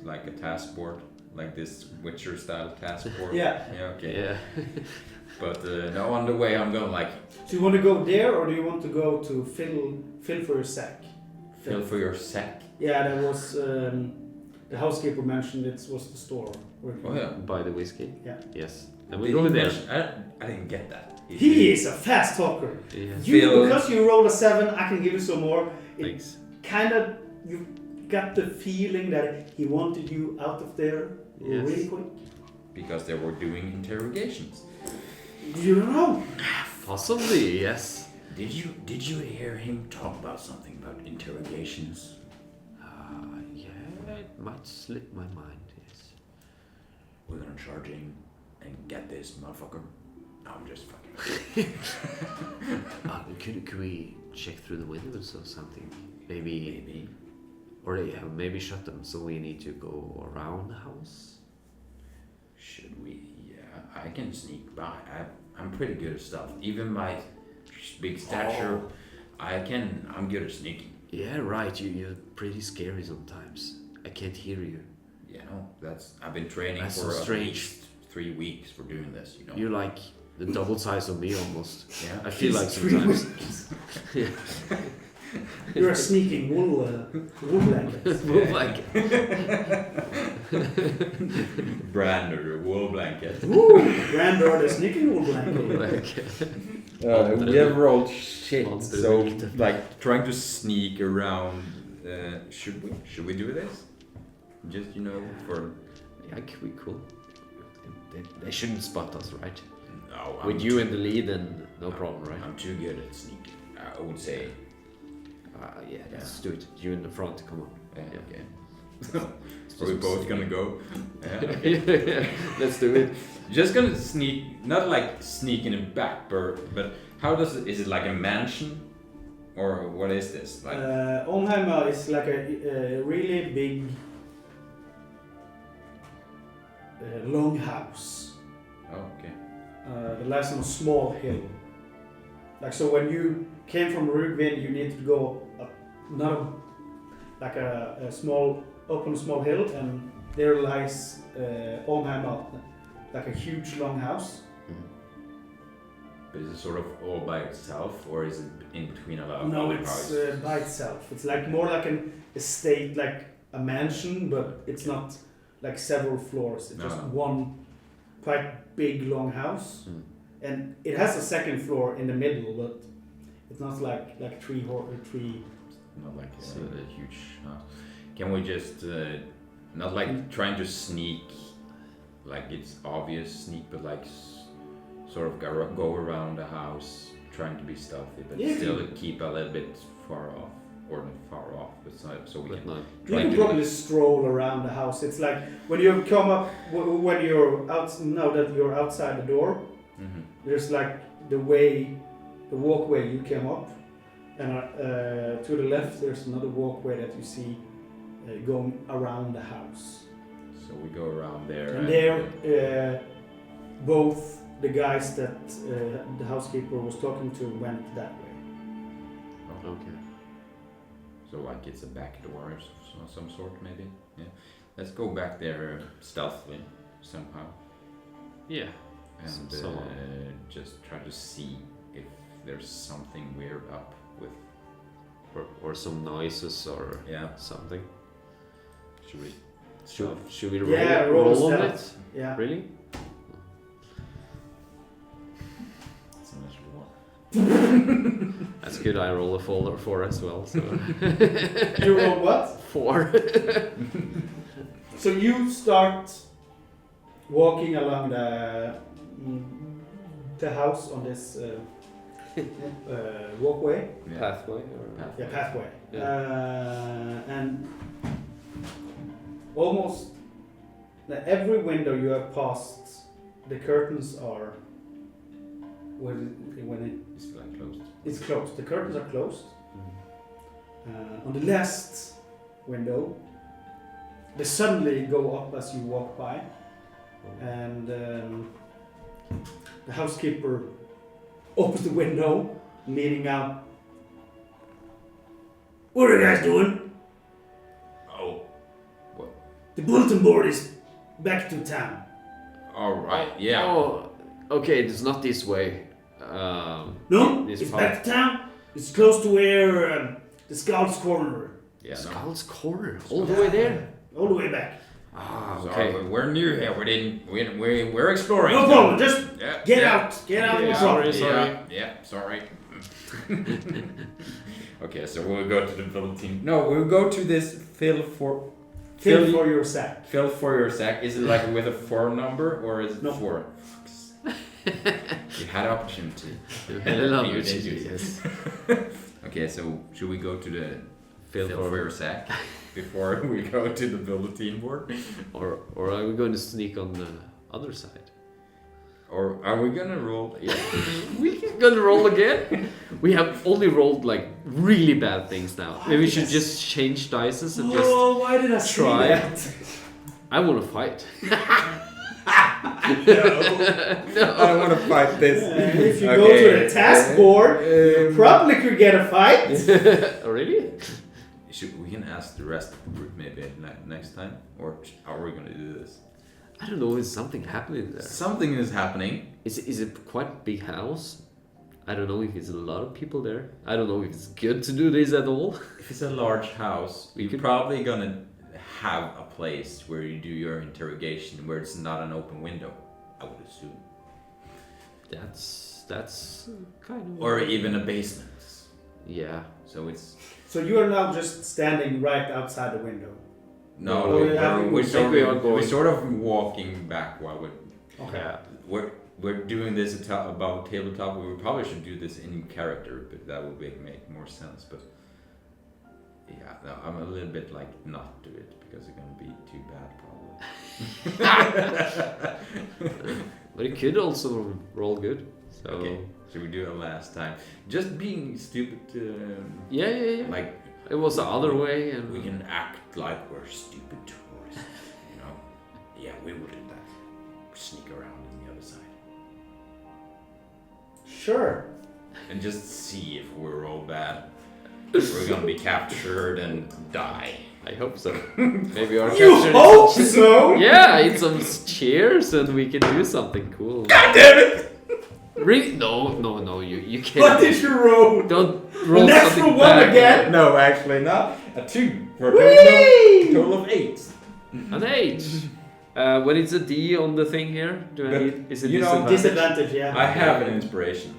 like a task board, like this Witcher style task board. Yeah. Yeah. Okay. Yeah. But no, on the way I'm gonna like So you want to go there, or do you want to go to fill for your sack? fill for your sack. Yeah, that was the housekeeper mentioned. It was the store. Oh yeah. Buy the whiskey. Yeah. Yes. And we Did go he there. mention- I didn't get that. He is a fast talker. Yes. You, because you rolled a 7, I can give you some more. It Thanks. kind of, you got the feeling that he wanted you out of there Yes. really quick. Because they were doing interrogations. You don't know. Possibly, yes. Did you hear him talk about something about interrogations? Yeah, it might slip my mind. Yes. We're gonna charge him and get this motherfucker. No, I'm just fucking. Could we check through the windows or something? Maybe. Or they have maybe shut them, so we need to go around the house. Should we? Yeah, I can sneak by. I'm pretty good at stuff. Even my big stature, I'm good at sneaking. Yeah, right. You're pretty scary sometimes. I can't hear you. You know, I've been training That's for so at strange. least 3 weeks for doing this. You know. You're like the double size of me almost. Yeah. I feel like sometimes. You're a sneaking wool blanket. Like Brandur, wool blanket. Woo! Brandur the sneaking wool blanket. We have rolled shit, Monster so victim. like trying to sneak around. Should we do this? Just for yeah, we cool. They shouldn't spot us, right? no. With you in the lead, then no problem, right? I'm too good at sneaking. I would say. Yeah, let's do it. You in the front, come on. Yeah. Yeah. Okay. Are we both gonna go? Yeah. Let's do it. Just gonna sneak, not like sneak in the back, but how does it? Is it like a mansion, or what is this? Like Onheimer is like a really big, long house. oh, okay. That lies on a small hill. Like so, when you came from Rugvin, you need to go up, a small hill, and there lies Onheimer, like a huge long house. But is it sort of all by itself, or is it in between a lot of No, other it's houses? by itself. It's like more like an estate, like a mansion, but it's not like several floors. It's No, just no. one quite big long house, and it has a second floor in the middle, but it's not like three. Not like a huge house. Can we just not like trying to sneak, like it's obvious sneak, but like sort of go around the house trying to be stealthy, but Yeah, still keep a little bit far off, or not far off, but so we But can. no. You Like can to- probably stroll around the house. It's like when you come up, when you're out. Now that you're outside the door, Mhm. there's like the walkway you came up, and to the left there's another walkway that you see going around the house. So we go around there. And there, both the guys that the housekeeper was talking to went that way. Oh, Okay. so like it's a back door of some sort, maybe. Yeah. Let's go back there stealthily somehow. Yeah. And So- just try to see if there's something weird up with. Or some noises or Yeah. something. Should we? Should we roll, Yeah, roll on stealth. it? Yeah. Really? So much more. That's good. I roll a folder 4 as well. So You roll what? 4. So you start walking along the house on this walkway. Yeah. Pathway. Or... Yeah, pathway. Yeah. And almost every window you have passed, the curtains are when It's like closed. it's closed. The curtains are closed. On the last window, they suddenly go up as you walk by, and the housekeeper opens the window, leaning out. What are you guys doing? Oh. What? The bulletin board is back to town. All right. Yeah. Oh, okay. It's not this way. No, This it's part. back to town. It's close to where the Scouts Corner. Yeah. No. Skull's Corner. All the way there. All the way back. Ah, So okay. we're new here. We're exploring. No problem. Just Yeah. get yeah. out. Get out Okay, of the sorry, property. sorry. Yeah. Sorry. Okay, so we'll go to the bulletin. No, we'll go to this fill for your sack. Fill for your sack. Is it like with a 4 number or is it No. 4? You had opportunity. Hello, You did use it. yes. Okay, so should we go to the Fill fill for- for your sack before we go to the bulletin board? Or are we going to sneak on the other side? Or are we gonna roll? Yeah. We're gonna roll again. We have only rolled like really bad things now. Maybe we should just change dices and just. Oh, why did I say try. that? I want to fight. No, I want to fight this. If you go to the task board, you probably could get a fight. Really? We can ask the rest of the group maybe next time, or how are we gonna do this? I don't know. Is something happening there? Something is happening. Is it quite a big house? I don't know if it's a lot of people there. I don't know if it's good to do this at all. If it's a large house, you're probably gonna have a place where you do your interrogation where it's not an open window, I would assume. That's kind of. Or even a basement. Yeah. So it's. So you are now just standing right outside the window. No, Oh, we're sort of walking back while Okay. Yeah. we're doing this about tabletop. We probably should do this in character, but that would make more sense. But yeah, no, I'm a little bit like not do it because it's gonna be too bad probably. But it could also roll good. So. Okay, should we do it last time? Just being stupid. Yeah. Like It was the other way, and we can act like we're stupid tourists. You know? Yeah, we will do that. Sneak around on the other side. Sure. And just see if we're all bad. We're gonna be captured and die. I hope so. Maybe our You capture hope so? Yeah, eat some cheers and we can do something cool. God damn it! Really? No, you can't. What did you roll? Don't roll Natural something one bad. again? No, actually not. A 2 for a Whee! total of 8. An 8. What is a D on the thing here? Do I But, need? Is it you know, disadvantage? Disadvantage, yeah. I have an inspiration.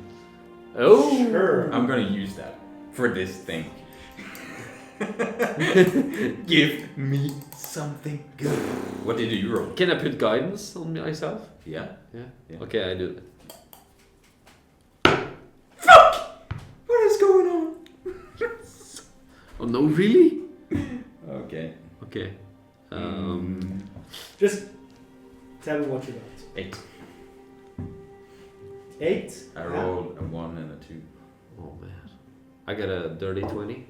Oh. Sure. I'm gonna use that for this thing. Give me something good. What did you roll? Can I put guidance on myself? Yeah. Yeah. Okay, I do that. What is going on? Oh no, really? Okay. Okay. Just tell me what you got. 8. 8? I rolled a 1 and a 2. Oh man, I got a dirty 20.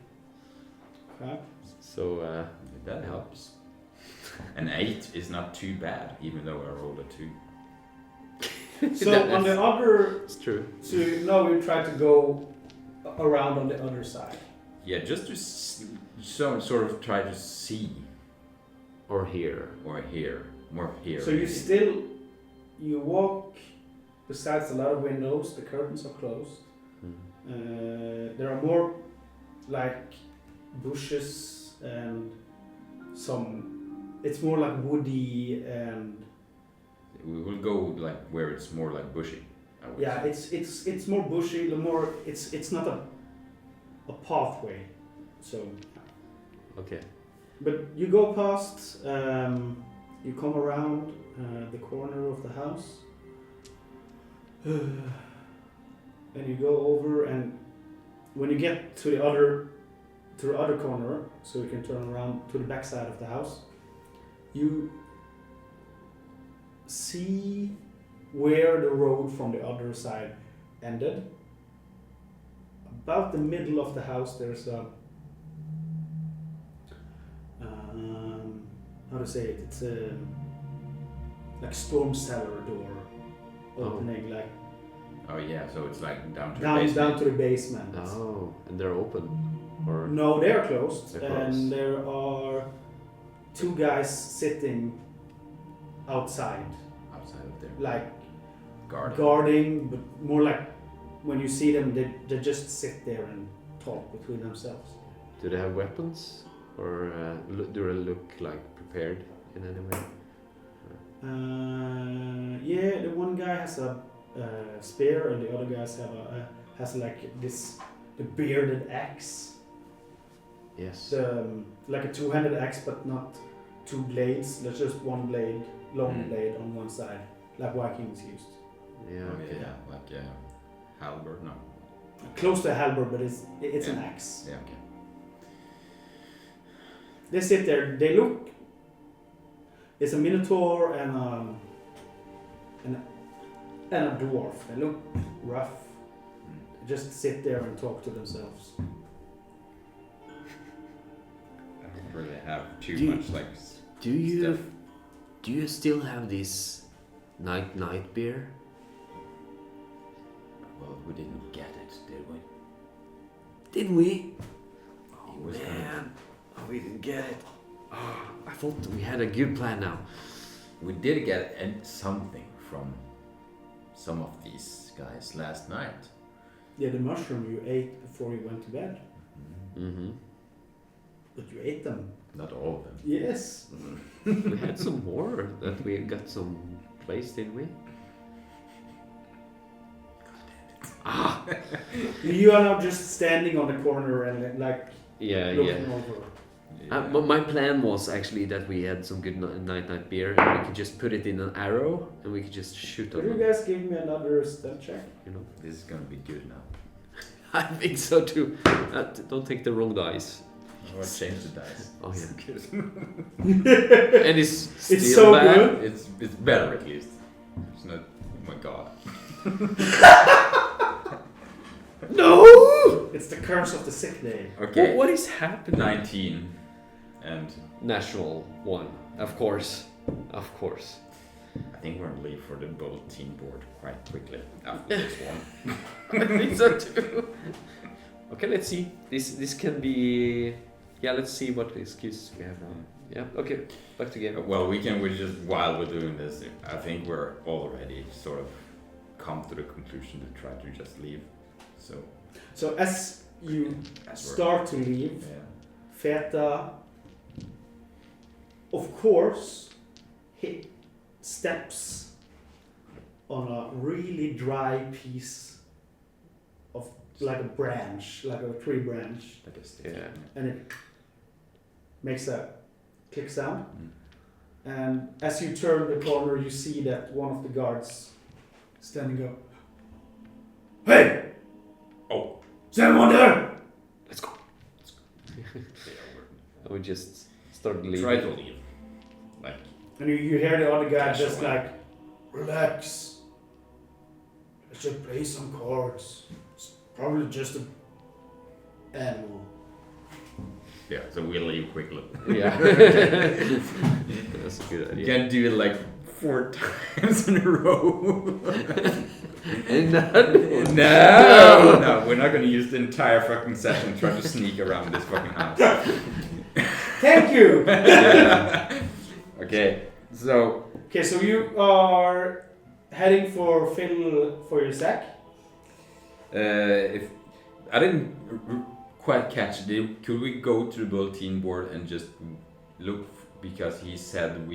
Okay. So That helps. An 8 is not too bad, even though I rolled a 2. So on the other, it's true. so now we try to go around on the other side. Yeah, just to sort of try to see Or here. or hear. More here. So you walk besides a lot of windows, the curtains are closed. There are more like bushes and it's more like woody and We will go like where it's more like bushy. I would yeah, say. it's more bushy, it's not a pathway. So Okay. but you go past, you come around the corner of the house, and you go over, and when you get to the other corner, so you can turn around to the back side of the house, you see where the road from the other side ended. About the middle of the house, there's a how to say it? It's a like storm cellar door opening, like Oh yeah, so it's like down to the down basement. to the basement. Oh, and they're open. Or No, they're closed, They're closed. and there are 2 guys sitting outside, Outside of there. like Guard. guarding, but more like when you see them, they just sit there and talk between themselves. do they have weapons? Or do they look like prepared in any way? Yeah, the one guy has a spear, and the other guys has like the bearded axe. Yes. Like a 2-handed axe, but not 2 blades. There's just 1 blade, long blade on one side, like Vikings used. Yeah. Oh, Okay. yeah, like halberd. No. Close to a halberd, but it's an axe. Yeah. Okay. They sit there. They look. It's a minotaur and and a dwarf. They look rough. They just sit there and talk to themselves. I don't really have too Do you- much like Do stuff. you still have this night beer? Well, we didn't get it, did we? Did we? He was gonna- Man, we didn't get it. I thought we had a good plan now. We did get something from some of these guys last night. Yeah, the mushroom you ate before you went to bed. Mm-hmm. But you ate them. Not all of them. Yes. We had some more that we got some place, didn't we? You are now just standing on the corner and like Yeah, looking over. My plan was actually that we had some good night beer and we could just put it in an arrow and we could just shoot Could on you them. guys give me another stealth check? You know. This is gonna be good now. I think so too. Don't take the wrong dice. Or change the dice. Oh yeah. Good. And it's still It's so bad. good. It's better at least. It's not. Oh my god. No! It's the curse of the sick day. Okay. What is happening? 19 and National one, of course. Of course. I think we're gonna leave for the bulletin board quite quickly after this one. I think so too. Okay, let's see. This can be. Yeah, let's see what excuse we have now. Yeah. Okay. Back to game. Well, we just while we're doing this, I think we're already sort of come to the conclusion to try to just leave. So as you as we're- start to leave, yeah. Feta, of course, he steps on a really dry piece of like a branch, like a tree branch, Like a stick. Yeah. and it makes a click sound. Mm. And as you turn the corner, you see that one of the guards standing up. Hey! Oh. Is anyone there? Let's go. We just started leaving. Try to leave. Like And you hear the other guy Casual. just like, relax. I should play some chords. It's probably just an animal. yeah, so we leave quickly. Yeah. That's a good You idea. can't do it like 4 times in a row. And No, we're not gonna use the entire fucking session trying to sneak around this fucking house. Thank you! Yeah. Okay, so Okay, so you are heading for Phil for your sack. if I didn't quite catch it, could we go to the bulletin board and just look because he said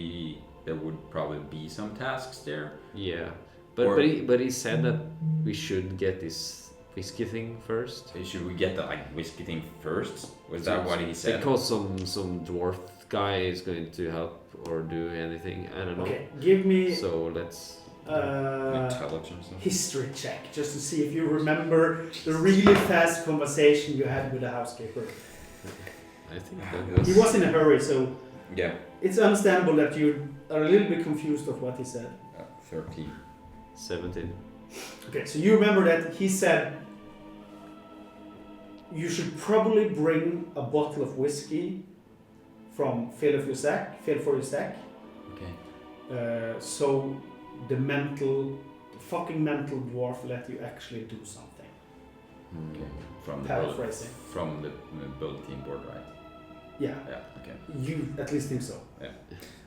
there would probably be some tasks there. yeah, Or- but he said that we should get this whiskey thing first. Should we get the whiskey thing first? Was that what he said? Because some dwarf guy is going to help or do anything. I don't know. Okay, give me So let's. Intelligence. history check just to see if you remember the really fast conversation you had with the housekeeper. I think that was. He was in a hurry, so Yeah, it's understandable that you are a little bit confused of what he said. 13. 17. Okay, so you remember that he said you should probably bring a bottle of whiskey from Phil for your sack. Okay. So the fucking mental dwarf let you actually do something. Okay. From the Paraphrasing. from the bulletin board, right? Yeah, Yeah. Okay. you at least think so.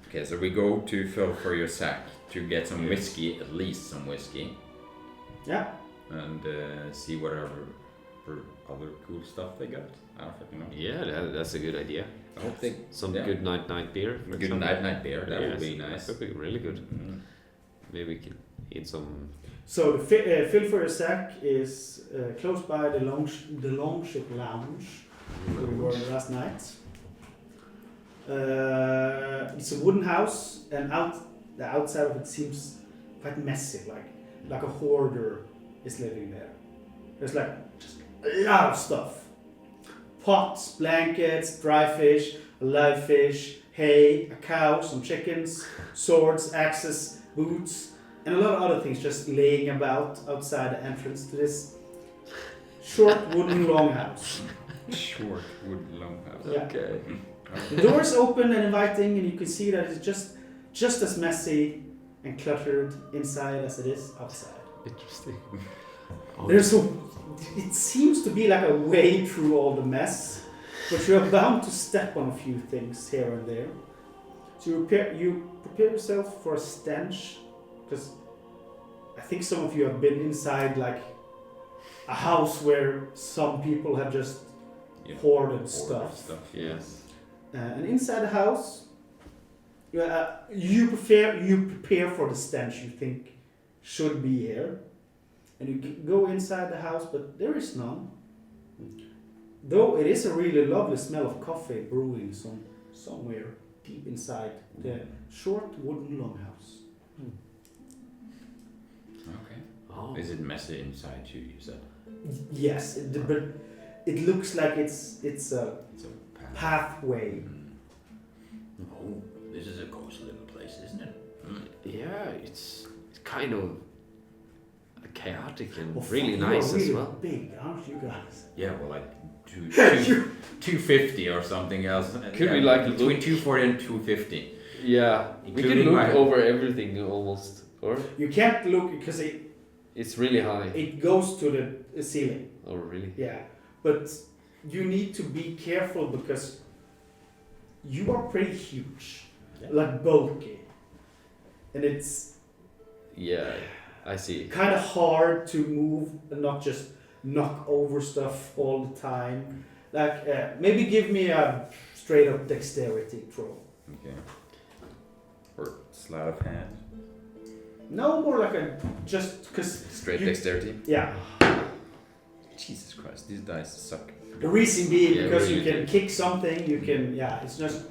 Okay. So we go to fill for your sack to get some whiskey, at least some whiskey, Yeah. and see whatever other cool stuff they got. I don't fucking know. Yeah, that's a good idea. I hope they Some yeah. good night beer. For Good example. night beer. That would be Yes, nice. That would be really good. Mm. Maybe we can eat some. So the Phil for your sack is close by the Longship Lounge where we were last night. It's a wooden house, and the outside of it seems quite messy, like a hoarder is living there. There's like just a lot of stuff: pots, blankets, dry fish, a live fish, hay, a cow, some chickens, swords, axes, boots, and a lot of other things just laying about outside the entrance to this short wooden longhouse. Short wood long house. Yeah. Okay. The door is open and inviting, and you can see that it's just as messy and cluttered inside as it is outside. Interesting. It seems to be like a way through all the mess, but you're bound to step on a few things here and there. So you prepare yourself for a stench, because I think some of you have been inside like a house where some people have just hoarded stuff. Yes. And inside the house, you prepare for the stench you think should be here, and you go inside the house, but there is none. Though it is a really lovely smell of coffee brewing somewhere deep inside the short wooden longhouse. Okay. Oh. Is it messy inside you said? Yes, but it looks like it's a It's a pathway. Oh, this is a cozy little place, isn't it? Yeah, it's kind of chaotic and Oh, fuck, really you nice are really as well. big, aren't you guys? Yeah, well, like 250 or something else. Could we, like, between look- 240 and 250? Yeah, we can Including look my- over everything almost, or You can't look because it's really high. it goes to the ceiling. Oh, really? Yeah, but you need to be careful because you are pretty huge, like bulky, and it's Yeah, I see. kind of hard to move and not just knock over stuff all the time. Like maybe give me a straight up dexterity throw. Okay. Or sleight of hand. No, more like a just because Straight You- dexterity. yeah. Jesus Christ, these dice suck. The reason being Yeah, because you really can kick something, you can it's just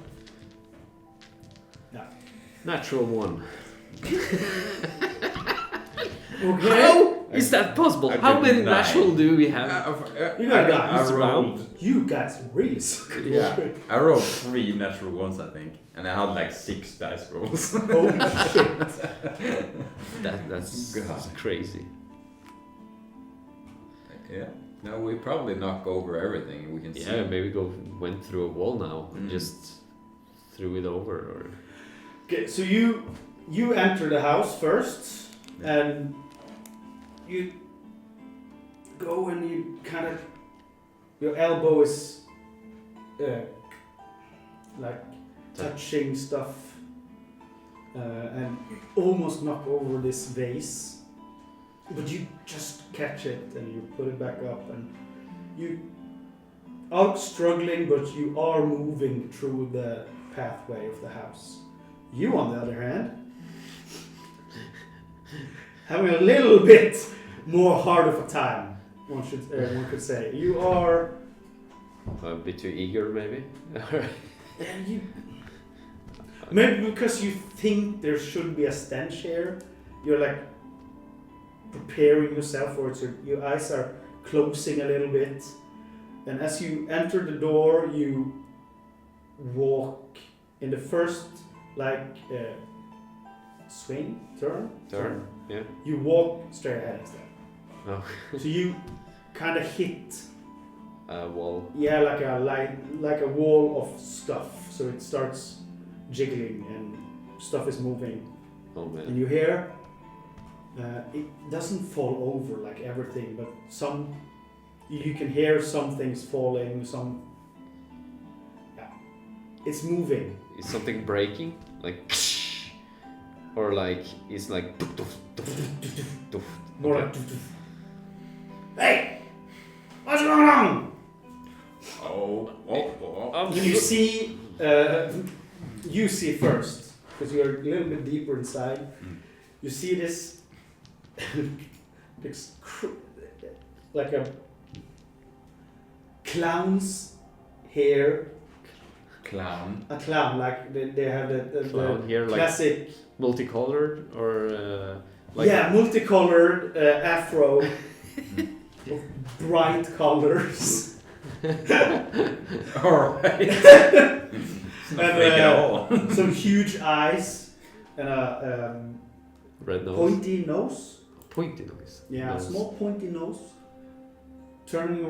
Natural one. okay. How is that possible? I How did many nine. natural do we have? You got I guys rolled. You guys really suck. Yeah. I rolled 3 natural ones, I think, and I had like 6 dice rolls. Holy shit. That's God. crazy. Yeah. No, we probably knock over everything we can see. Yeah, maybe went through a wall now and Mm. just threw it over, or Okay, so you enter the house first, and you go and you kind of your elbow is like touching stuff, and you almost knock over this vase, but you just catch it and you put it back up, and you are struggling, but you are moving through the pathway of the house. You, on the other hand, having a little bit more hard of a time, one could say. You are, a bit too eager, maybe. and you, maybe because you think there should be a stench here, you're like preparing yourself for it. So your eyes are closing a little bit, and as you enter the door, you walk in the first turn. Yeah. You walk straight ahead instead. Oh. So you kind of hit, Wall. like a wall of stuff. So it starts jiggling and stuff is moving, Oh and man. you hear. It doesn't fall over like everything, but you can hear some things falling. It's moving. Is something breaking? Like, or like it's like. More Okay. like. Hey, what's going on? Oh. You see, you see first, because you're a little bit deeper inside. You see this, like a clown's hair. Clown. A clown, like they have the Clown here, like classic. multicolored, or like. Yeah, multicolored afro of bright colors. Alright. And, some huge eyes and Red nose. pointy nose. Pointy nose. Yeah, Nose. small pointy nose. Coming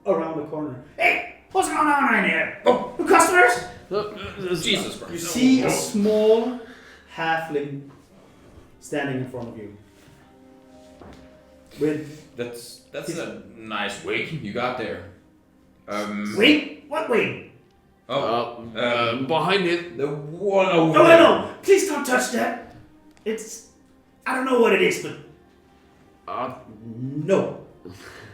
around the corner. Hey, what's going on in here? Oh, the customers! Jesus Christ. You see a small halfling standing in front of you. With That's a nice wig you got there. wait, what wait? Behind it. The one over No, there. no, please don't touch that. It's, I don't know what it is, but no.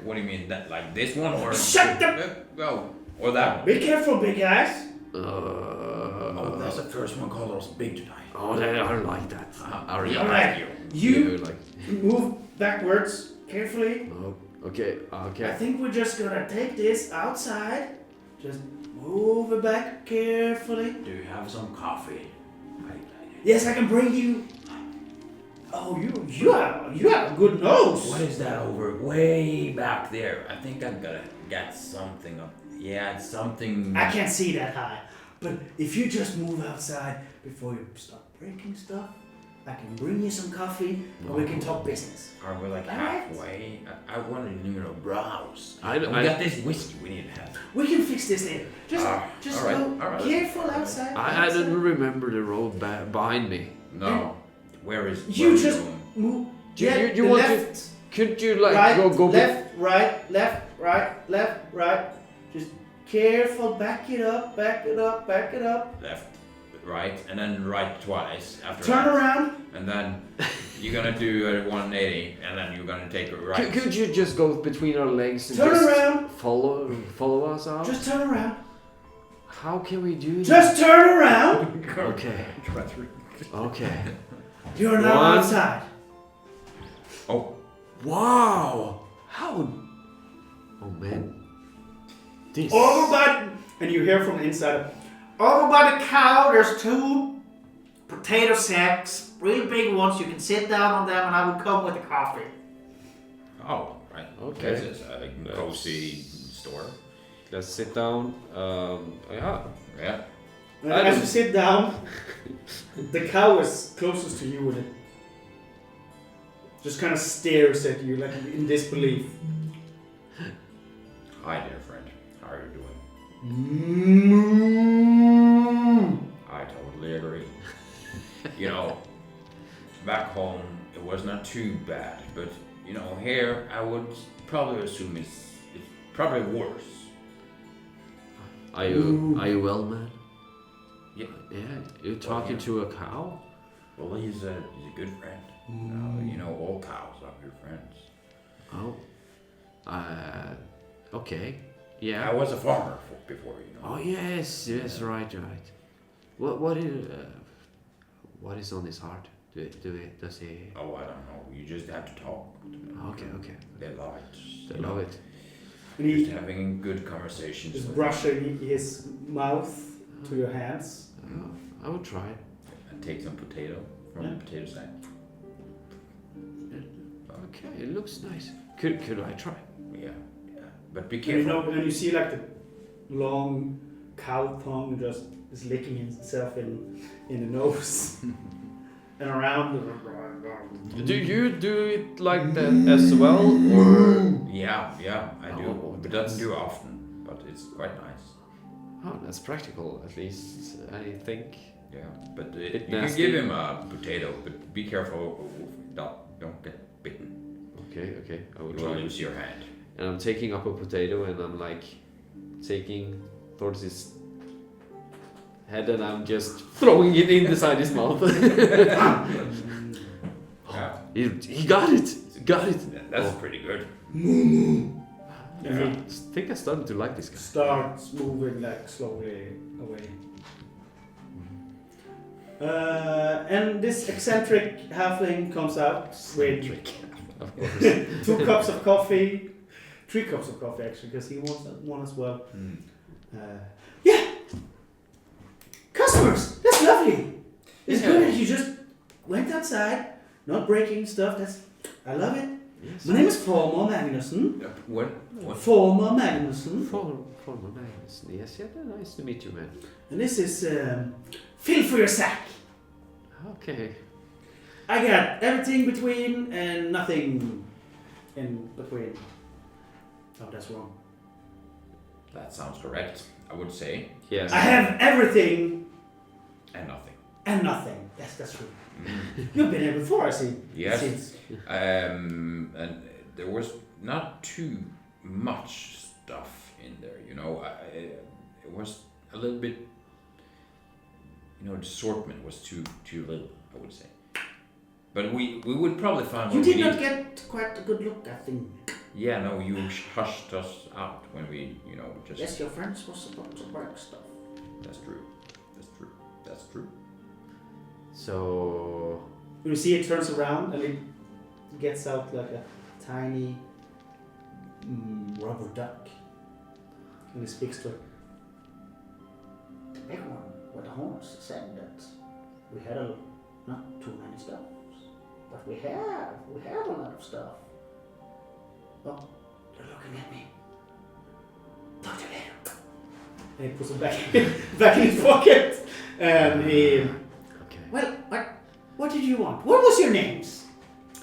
What do you mean that like this one or Shut the. Oh, or that one? Be careful, big guys. Oh, that's the first one called us big tonight. Oh, I don't like that. I really Yeah, All like right, you you like. move backwards carefully. Oh, okay. I Okay. think we're just gonna take this outside. Just move it back carefully. Do you have some coffee? Yes, I can bring you. Oh, you have a good nose. What is that over way back there? I think I'm gonna get something up. Yeah, it's something. I can't see that high, but if you just move outside before you start breaking stuff, I can bring you some coffee and we can talk business. Are we like Alright. halfway? I wanted to, browse. I We got this whiskey we need to have. We can fix this later. Just alright, go alright. careful outside. I outside. don't remember the road behind me. No. Where is You where just going? move. You- Yeah, you the want to- left, Could you like right, go left, right, left, right, left, right. Just careful. Back it up. Back it up. Back it up. Left, right, and then right twice after Turn that. around. And then you're gonna do a 180, and then you're gonna take a right. Could you just go between our legs and Turn just around. follow us out? Just turn around. How can we do that? Just turn around. Okay. Okay. You're now One. outside. Oh, Wow. How? Oh man. This. Over by, and you hear from the inside. Over by the cow, there's 2 potato sacks, really big ones. You can sit down on them, and I will come with the coffee. oh, right. Okay. This is a cozy store. Let's sit down. Yeah. Yeah. And I as don't- you sit down, the cow is closest to you, and it just kind of stares at you like in disbelief. Hi, dear friend. How are you doing? I totally agree. Back home it was not too bad, but here I would probably assume it's probably worse. Are you well, man? Yeah. Yeah. You're talking to a cow? Well, he's a good friend. All cows are good friends. Oh. Okay. I Yeah. was a farmer before. Oh yes. Yes. Right. What is on his heart? Does he? Oh, I don't know. You just have to talk. Okay. They love it. They love it. And Just he having good conversations. is with brushing his mouth to your hands. I would try. and take some potato from the potato sack. Okay. It looks nice. Could I try? Yeah. But be And careful. and you see like the long cow tongue just is licking itself in the nose and around the. Do you do it like that as well, or? Yeah, I do. Oh, But doesn't do often, but it's quite nice. Oh, that's practical. At least I think. Yeah, but Bit you can nasty. give him a potato, but be careful. Don't get bitten. Okay. I will You will try. lose your hand. And I'm taking up a potato and I'm like taking towards his head and I'm just throwing it inside his mouth. Yeah, he got it. Got it. that's pretty good. I think I started to like this guy. Starts moving like slowly away. And this eccentric halfling comes out with Of course. 2 cups of coffee, 3 cups of coffee actually, because he wants one as well. Yeah, customers, that's lovely. It's good that you just went outside, not breaking stuff. I love it. Yes. My name is Former Magnuson. What? Former Magnuson. Former Magnus. Yes, nice to meet you, man. And this is fill for your sack. Okay. I got everything between and nothing in between. Oh, that's wrong. That sounds correct, I would say. Yes. I have everything And nothing. and nothing. Yes, that's true. You've been here before, I see. Yes. Since. And there was not too much stuff in there, you know. It was a little bit, you know, the assortment was too little, I would say. But we would probably find. You what we did not need. get quite a good look, I think. Yeah, no, you hushed us out when we, you know, just. Yes, your friends was supposed to break stuff. That's true. That's true. That's true. So You see, it turns around and it gets out like a tiny rubber duck. And he speaks to it. The big one with the horns said that we had not too many stuff, but we have a lot of stuff. Oh, they're looking at me. Talk to me. And he puts it back in his pocket. And he. okay. Well, what did you want? What was your names?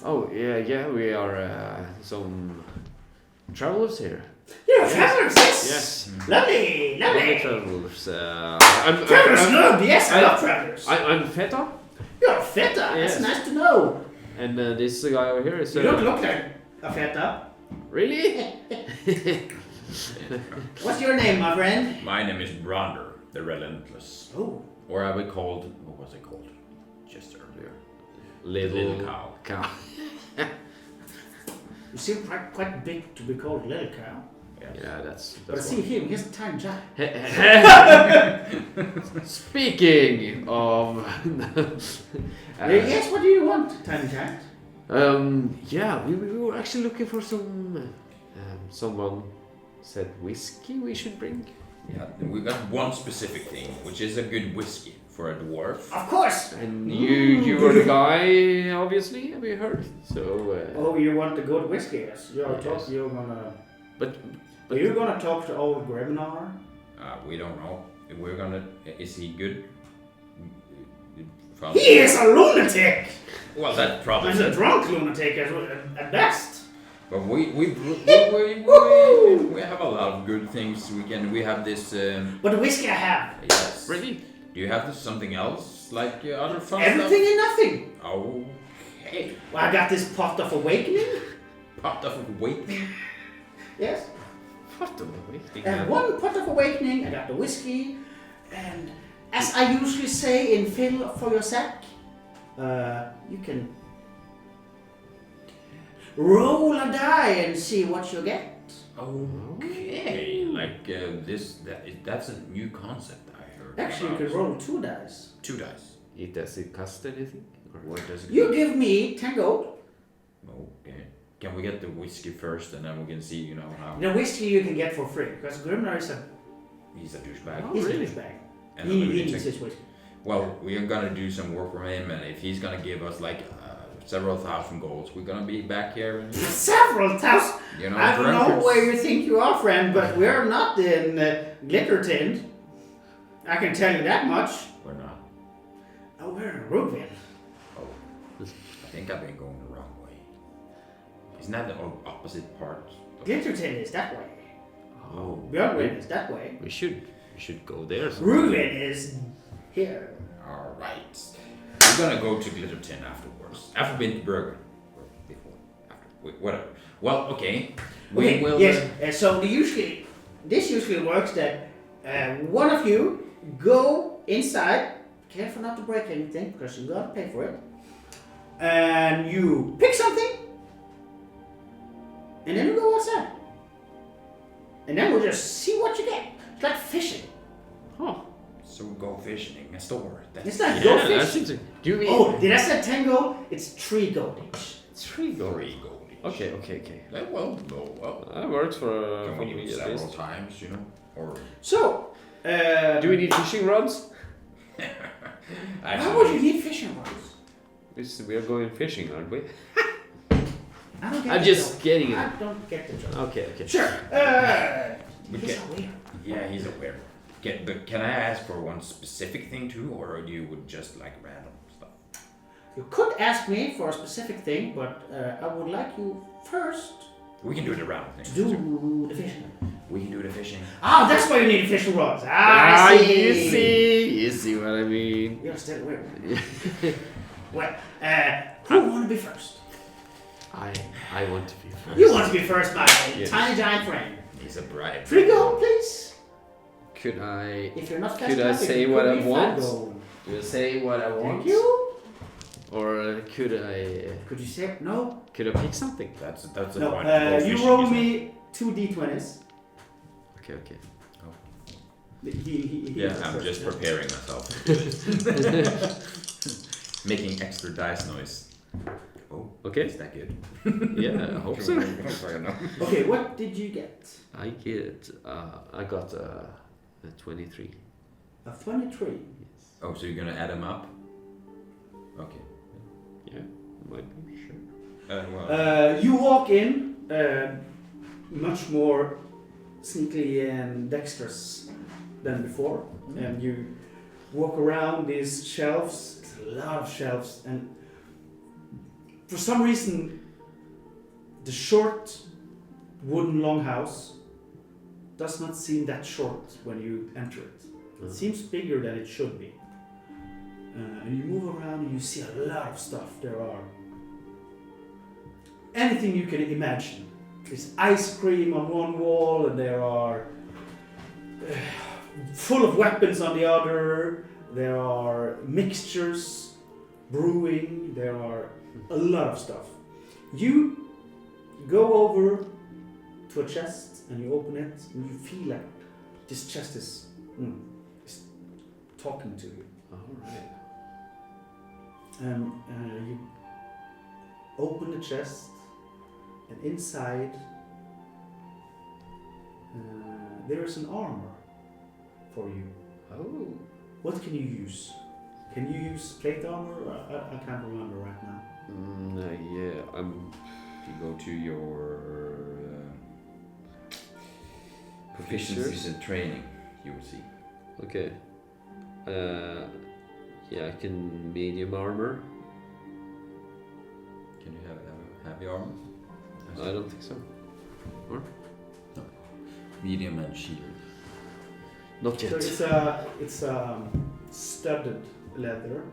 Oh yeah, we are some travelers here. You're travelers, yes. Yes. Lovely. Lovely travelers. Travelers, no, yes, I love travelers. I'm Feta, You're a feta. Yes. That's nice to know. and this guy over here is. You don't look like a feta. Really? What's your name, my friend? My name is Brandur, the Relentless. Oh, Or I would called, what was it called? Just earlier. Little cow. cow. you seem quite big to be called little cow. Yes. Yeah, that's. But I see him. He has a tiny giant. Speaking of. Yes, what do you want, tiny giant? Yeah, we were actually looking for some. Someone said whiskey we should bring. Yeah, we got one specific thing, which is a good whiskey for a dwarf. Of course. And you were the guy, obviously, we heard. So. Oh, you want the good whiskey? Yes. Yes. You're gonna. But. Are you gonna talk to old Grimnar? We don't know. We're gonna. Is he good? He is a lunatic. Well, that probably. He's a drunk lunatic at best. But we have a lot of good things. We have this. But the whiskey I have. Yes. Really? Do you have something else like other fun Everything and nothing. stuff? Okay. Well, I got this pot of awakening. Pot of awakening. Yes. What the way? And one pot of awakening. I got the whiskey. And as I usually say in fill for your sack, you can roll a die and see what you get. Okay. Like that's a new concept I heard. Actually, you about. can roll 2 dice. 2 dice. Does it cost anything? Or What does it? You give me 10 gold. Okay. Can we get the whiskey first, and then we can see, you know, how The whiskey you can get for free because Grimnar is he's a douchebag. Oh, he's really? a douchebag. And a He lunatic. needs his whiskey. Well, we are gonna do some work for him, and if he's gonna give us like several thousand golds, we're gonna be back here and Several thousand. you know. I don't know drunkards. where you think you are, friend, but we're not in Glittertind. I can tell you that much. We're not. Oh, we're in Rugvin. Oh, I think I've been going the wrong way. Isn't that the opposite part? Glittertind is that way. Oh. Björnwin is that way. We should go there. Rugvin is here. All right. We're gonna go to Glittertin afterwards. After we've been to Berger. Or before. After. Whatever. Well, okay. We Okay, will. yes. So this usually works that one of you go inside. Careful not to break anything because you gotta pay for it. And you pick something, and then you go outside. And then we'll just see what you get. It's like fishing. Huh. So we go fishing in a store. It's like Yeah, go that's fishing. interesting. Do you mean Oh, did I say 10 gold? It's 3 gold each. 3 gold? 3 gold each. Okay. Well, no. Well, That works for can we me do it at several least. times, you know? Or So, Do we need fishing rods? why would you need fishing rods? We are going fishing, aren't we? I don't get I'm the just joke. getting it. I don't get the joke. Okay. Sure. We He's get- aware. Yeah, he's aware. But can I ask for one specific thing too, or you would just like random stuff? You could ask me for a specific thing, but I would like you first We can do it around to things. do the fishing. We can do the fishing. Ah, that's why you need fishing rods. Ah, I see. You see what I mean? You're still weird. Well, who want to be first? I want to be first. You want to be first, my Yes. tiny giant friend. He's a bride. Free gold, please. Could I? If you're not fast Could I enough, it say could what I be fat want? gold. Do I say what I want? Thank you. Or could I? Could you say no? Could I pick something? That's the No. point. of You fishing, roll isn't it? me 2 d20s. Okay, okay. He Yeah, goes I'm first, just yeah. preparing myself. to do this. Making extra dice noise. Oh, Okay. is that good? Yeah, I hope so. I don't know. Okay, what did you get? I got a 23. A 23. Oh, so you're gonna add them up? Okay. Yeah, might be sure. Well, You walk in, much more sneakily and dexterous than before, and you walk around these shelves. It's a lot of shelves, and for some reason, the short wooden longhouse does not seem that short when you enter it. It seems bigger than it should be. And you move around and you see a lot of stuff. There are anything you can imagine. There's ice cream on one wall, and there are full of weapons on the other. There are mixtures, brewing. There are a lot of stuff. You go over to a chest and you open it, and you feel like this chest is talking to you. Alright. You open the chest, and inside there is an armor for you. Oh. What can you use? Can you use plate armor? I can't remember right now. Yeah, if you go to your proficiencies and training, you will see. Okay. Yeah, I can medium armor. Can you have heavy armor? I don't think so. Medium and shield. Not yet. So it's studded leather.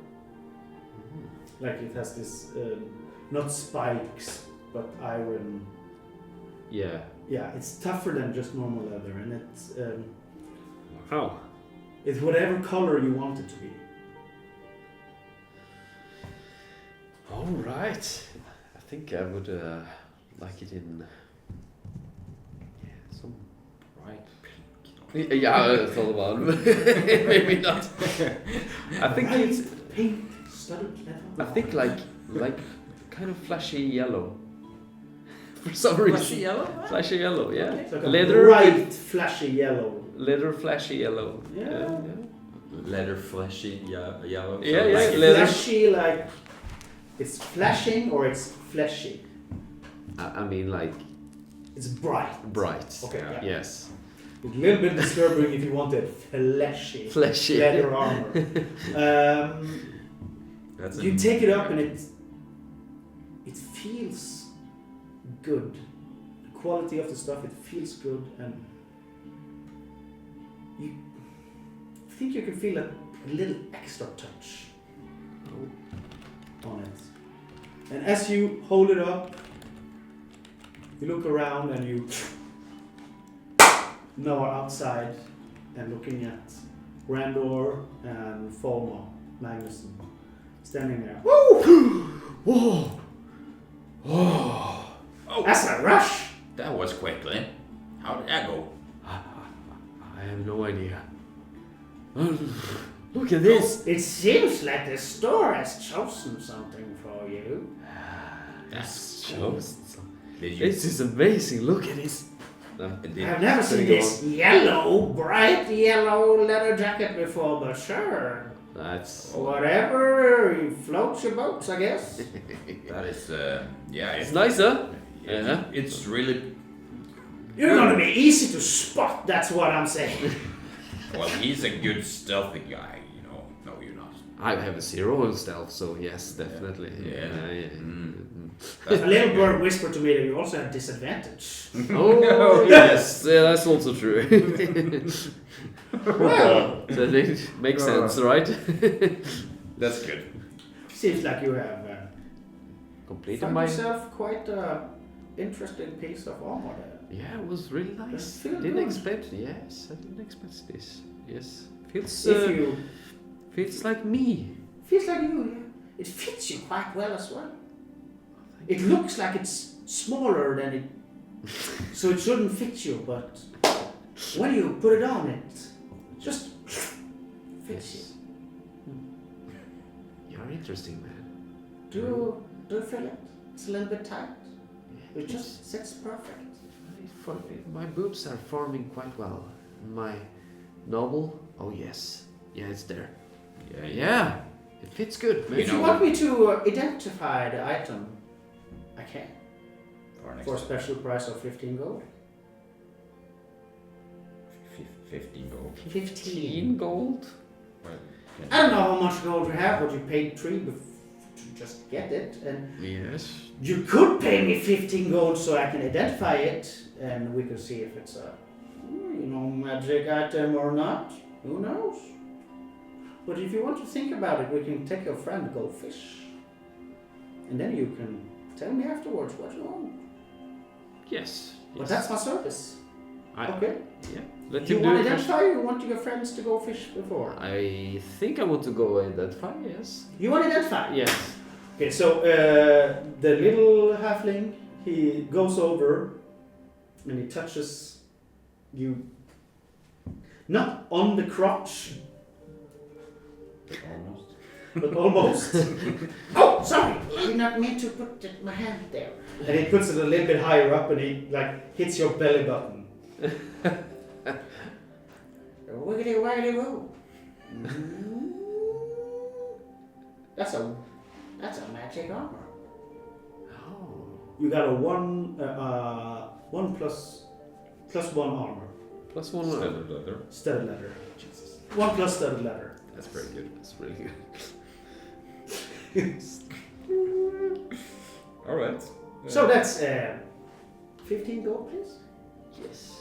Like it has this not spikes but iron. Yeah. Yeah, it's tougher than just normal leather, and Wow. it's whatever color you want it to be. All right. I think I would like it in some bright pink. Yeah, I thought about it. Maybe not. I think Bright it's. pink studded leather. I think like kind of flashy yellow. For some reason. Flashy yellow? Flashy yellow, yeah. It's like a Leather. bright, flashy yellow. Leather flashy yellow. Yeah. Leather fleshy yellow. Yeah, so yeah. like Leather. Flashy, like it's flashing or it's fleshy. I mean like It's bright. bright. Okay. Yeah. Yeah. Yes. A little bit disturbing if you wanted fleshy Fleshy. leather armor. That's You take it up and it feels good. The quality of the stuff, it feels good, and you think you can feel a little extra touch on it. And as you hold it up, you look around and you now are outside and looking at Brandur and Foma Magnuson standing there. Woo! Whoa. Whoa. That's a rush! That was quickly. How did that go? I have no idea. Look at this. It seems like the store has chosen something for you. That's just. Did you? This is amazing. Look at this. Did, I've never seen this yellow, bright yellow leather jacket before, but sure. That's. Whatever floats your boats, I guess. that is, yeah. It's nice, huh? Yeah. It's really. You're gonna be easy to spot, that's what I'm saying. Well, he's a good stealthy guy, you know. No, you're not. I have a 0 on stealth, so yes, definitely. Yeah. A little bird whispered to me that you also have disadvantage. Oh yes, yeah, that's also true. Well, So it makes sense, right? That's good. seems like you have Completed found my. yourself quite an interesting piece of armor there. Yeah, it was really nice. Does it feel Didn't good? expect. Yes, I didn't expect this. Yes, If feels like me. feels like you, yeah. It fits you quite well as well. It looks like it's smaller than it, so it shouldn't fit you. But when you put it on, it just fits you. You're interesting, man. Do you feel it? It's a little bit tight. It just sits perfect. My boobs are forming quite well. My novel, oh yes, yeah, it's there. Yeah, it fits good. If you want me to identify the item, I can. For a special price of 15 gold. 15 gold. 15 gold. Well, I don't know how much gold you have, but you paid 3 to just get it, and Yes. you could pay me 15 gold so I can identify it, and we could see if it's a, magic item or not. Who knows? But if you want to think about it, we can take your friend go fish, and then you can tell me afterwards what you want. Yes. But that's my service. Okay. Yeah. Let Do you him want to do it first. identify, or you want your friends to go fish before? I think I want to go identify. Yes. You want to identify? Yes. Okay, so the little halfling, he goes over and he touches you, not on the crotch, Almost. but almost. Oh, sorry, I did not mean to put my hand there. And he puts it a little bit higher up, and he hits your belly button. Wiggity waggity woo. That's a magic armor. Oh. You got a 1 plus 1 armor. Plus one. Studded leather. Studded leather. Jesus. 1 plus studded leather. That's very good. That's really good. Alright. So that's 15 gold, please. Yes.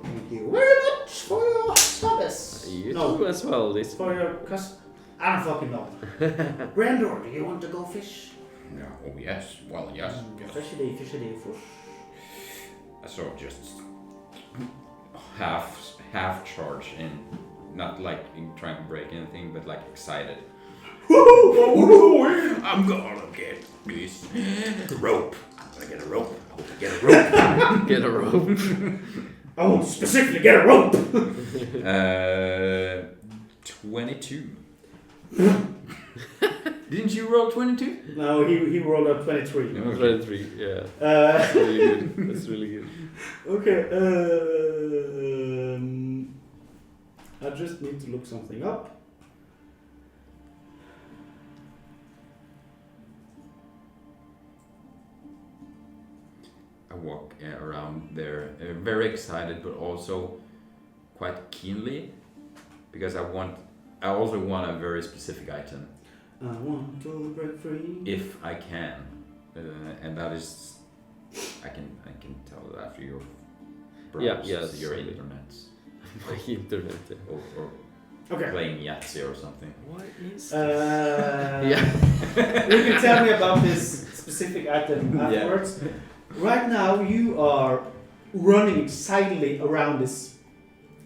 Thank you very much for your service. You No, too as well. This. for your I don't fucking know. Brandur, do you want to go fish? Yeah, oh yes. Well, yes. yes. Fishy, fish. I sort of just half charge in, not like in trying to break anything, but like excited. I'm gonna get this rope. I'm gonna get a rope. I hope I get a rope. Get a rope. I want to specifically get a rope. 22. Didn't you roll 22? No, he rolled up 23. No. 23. Yeah. That's Really good. That's really good. Okay. I just need to look something up. I walk around there, very excited, but also quite keenly, because I also want a very specific item. I want to break free. If I can, and that is, I can tell that after your browse yes, your certainly. internet, My internet. or Okay. playing Yahtzee or something. What is Yeah. You can tell me about this specific item afterwards. Right now, you are running excitedly around this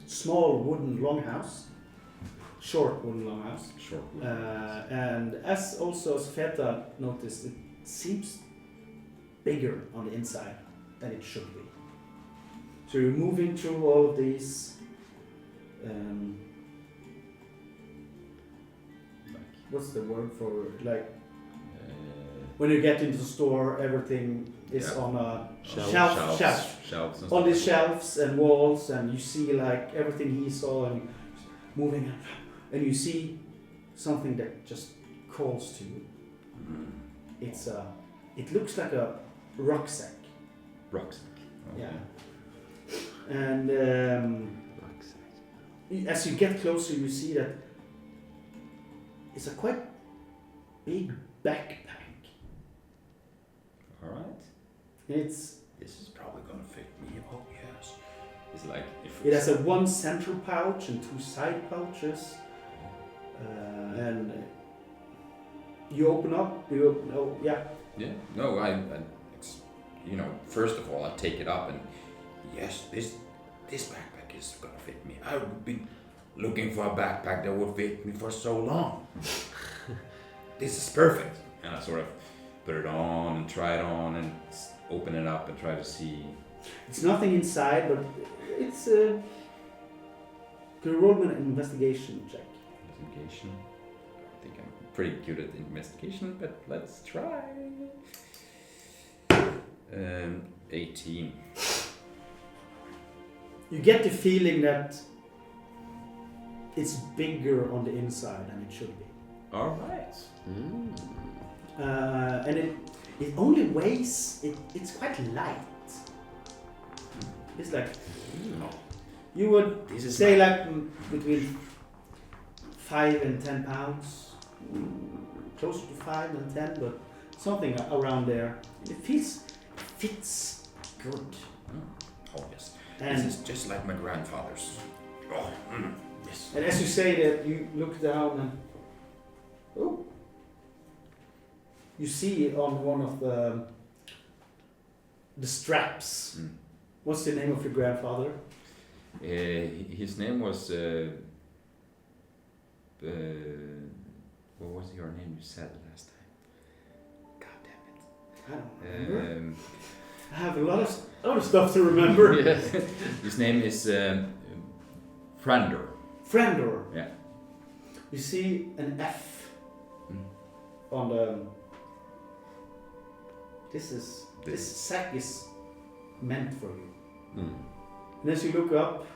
small wooden longhouse, short wooden longhouse. Sure. And as also as Feta noticed, it seems bigger on the inside than it should be. So you're moving through all of these. What's the word for like? When you get into the store, everything is on a shelf. Shelves and All stuff. these shelves and walls, and you see like everything he saw and moving, and you see something that just calls to you. It's it looks like a rucksack. Rucksack. Okay. Yeah. And as you get closer, you see that it's a quite big backpack. Alright. It's This is probably gonna fit me. Oh yes. It's like if It has a one central pouch and two side pouches. And you open up, oh yeah. Yeah. No, it's, you know, first of all I take it up and yes, this backpack is gonna fit me. I've been looking for a backpack that would fit me for so long. This is perfect. And I sort of put it on and try it on and open it up and try to see. It's nothing inside, but it's a. Can you roll me an investigation check? Investigation. I think I'm pretty good at investigation, but let's try. 18. You get the feeling that it's bigger on the inside than it should be. Alright. And it only weighs, it's quite light. It's like, you would This is say like between 5 and 10 pounds. Closer to 5 and 10, but something around there. It fits good. Oh yes. And, This is just like my grandfather's. Oh, yes. and as you say that, you look down and you see on one of the straps. What's the name of your grandfather? His name was. What was your name? You said last time. God damn it. I don't remember. I have a lot of stuff to remember. Yes. His name is Brandur. Brandur. Yeah. You see an F on the. This sack is meant for you. And as you look up,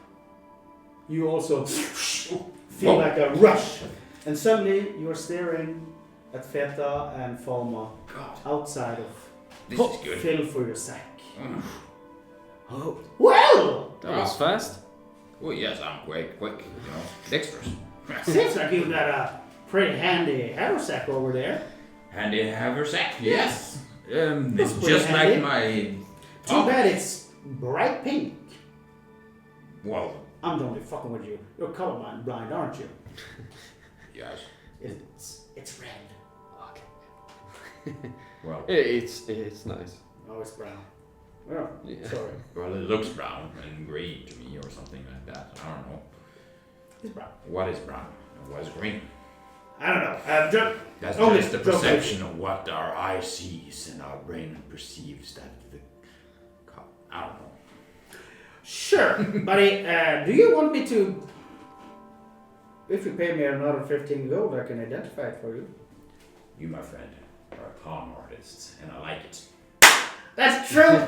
you also feel like a rush, and suddenly you are staring at Feta and Falma outside of This is good. fill for your sack. Oh, Well, that was fast. Oh yes, I'm quick, you know, dexterous. seems like you got a pretty handy haversack over there. Handy haversack. Yes. That's It's pretty just handy. like my. Too bad it's bright pink. Well, I'm only fucking with you. You're colorblind, blind, aren't you? yes. It's red. Okay. Well, It's nice. Oh, it's brown. Well, Yeah. sorry. well, it looks brown and green to me, or something like that. I don't know. It's brown. What is brown and what is green? I don't know. I've just That's only just the just perception of what our eye sees and our brain perceives. That the. I don't know. Sure, buddy. Do you want me to? If you pay me another 15 gold, I can identify it for you. You, my friend, are a con artist, and I like it. That's true.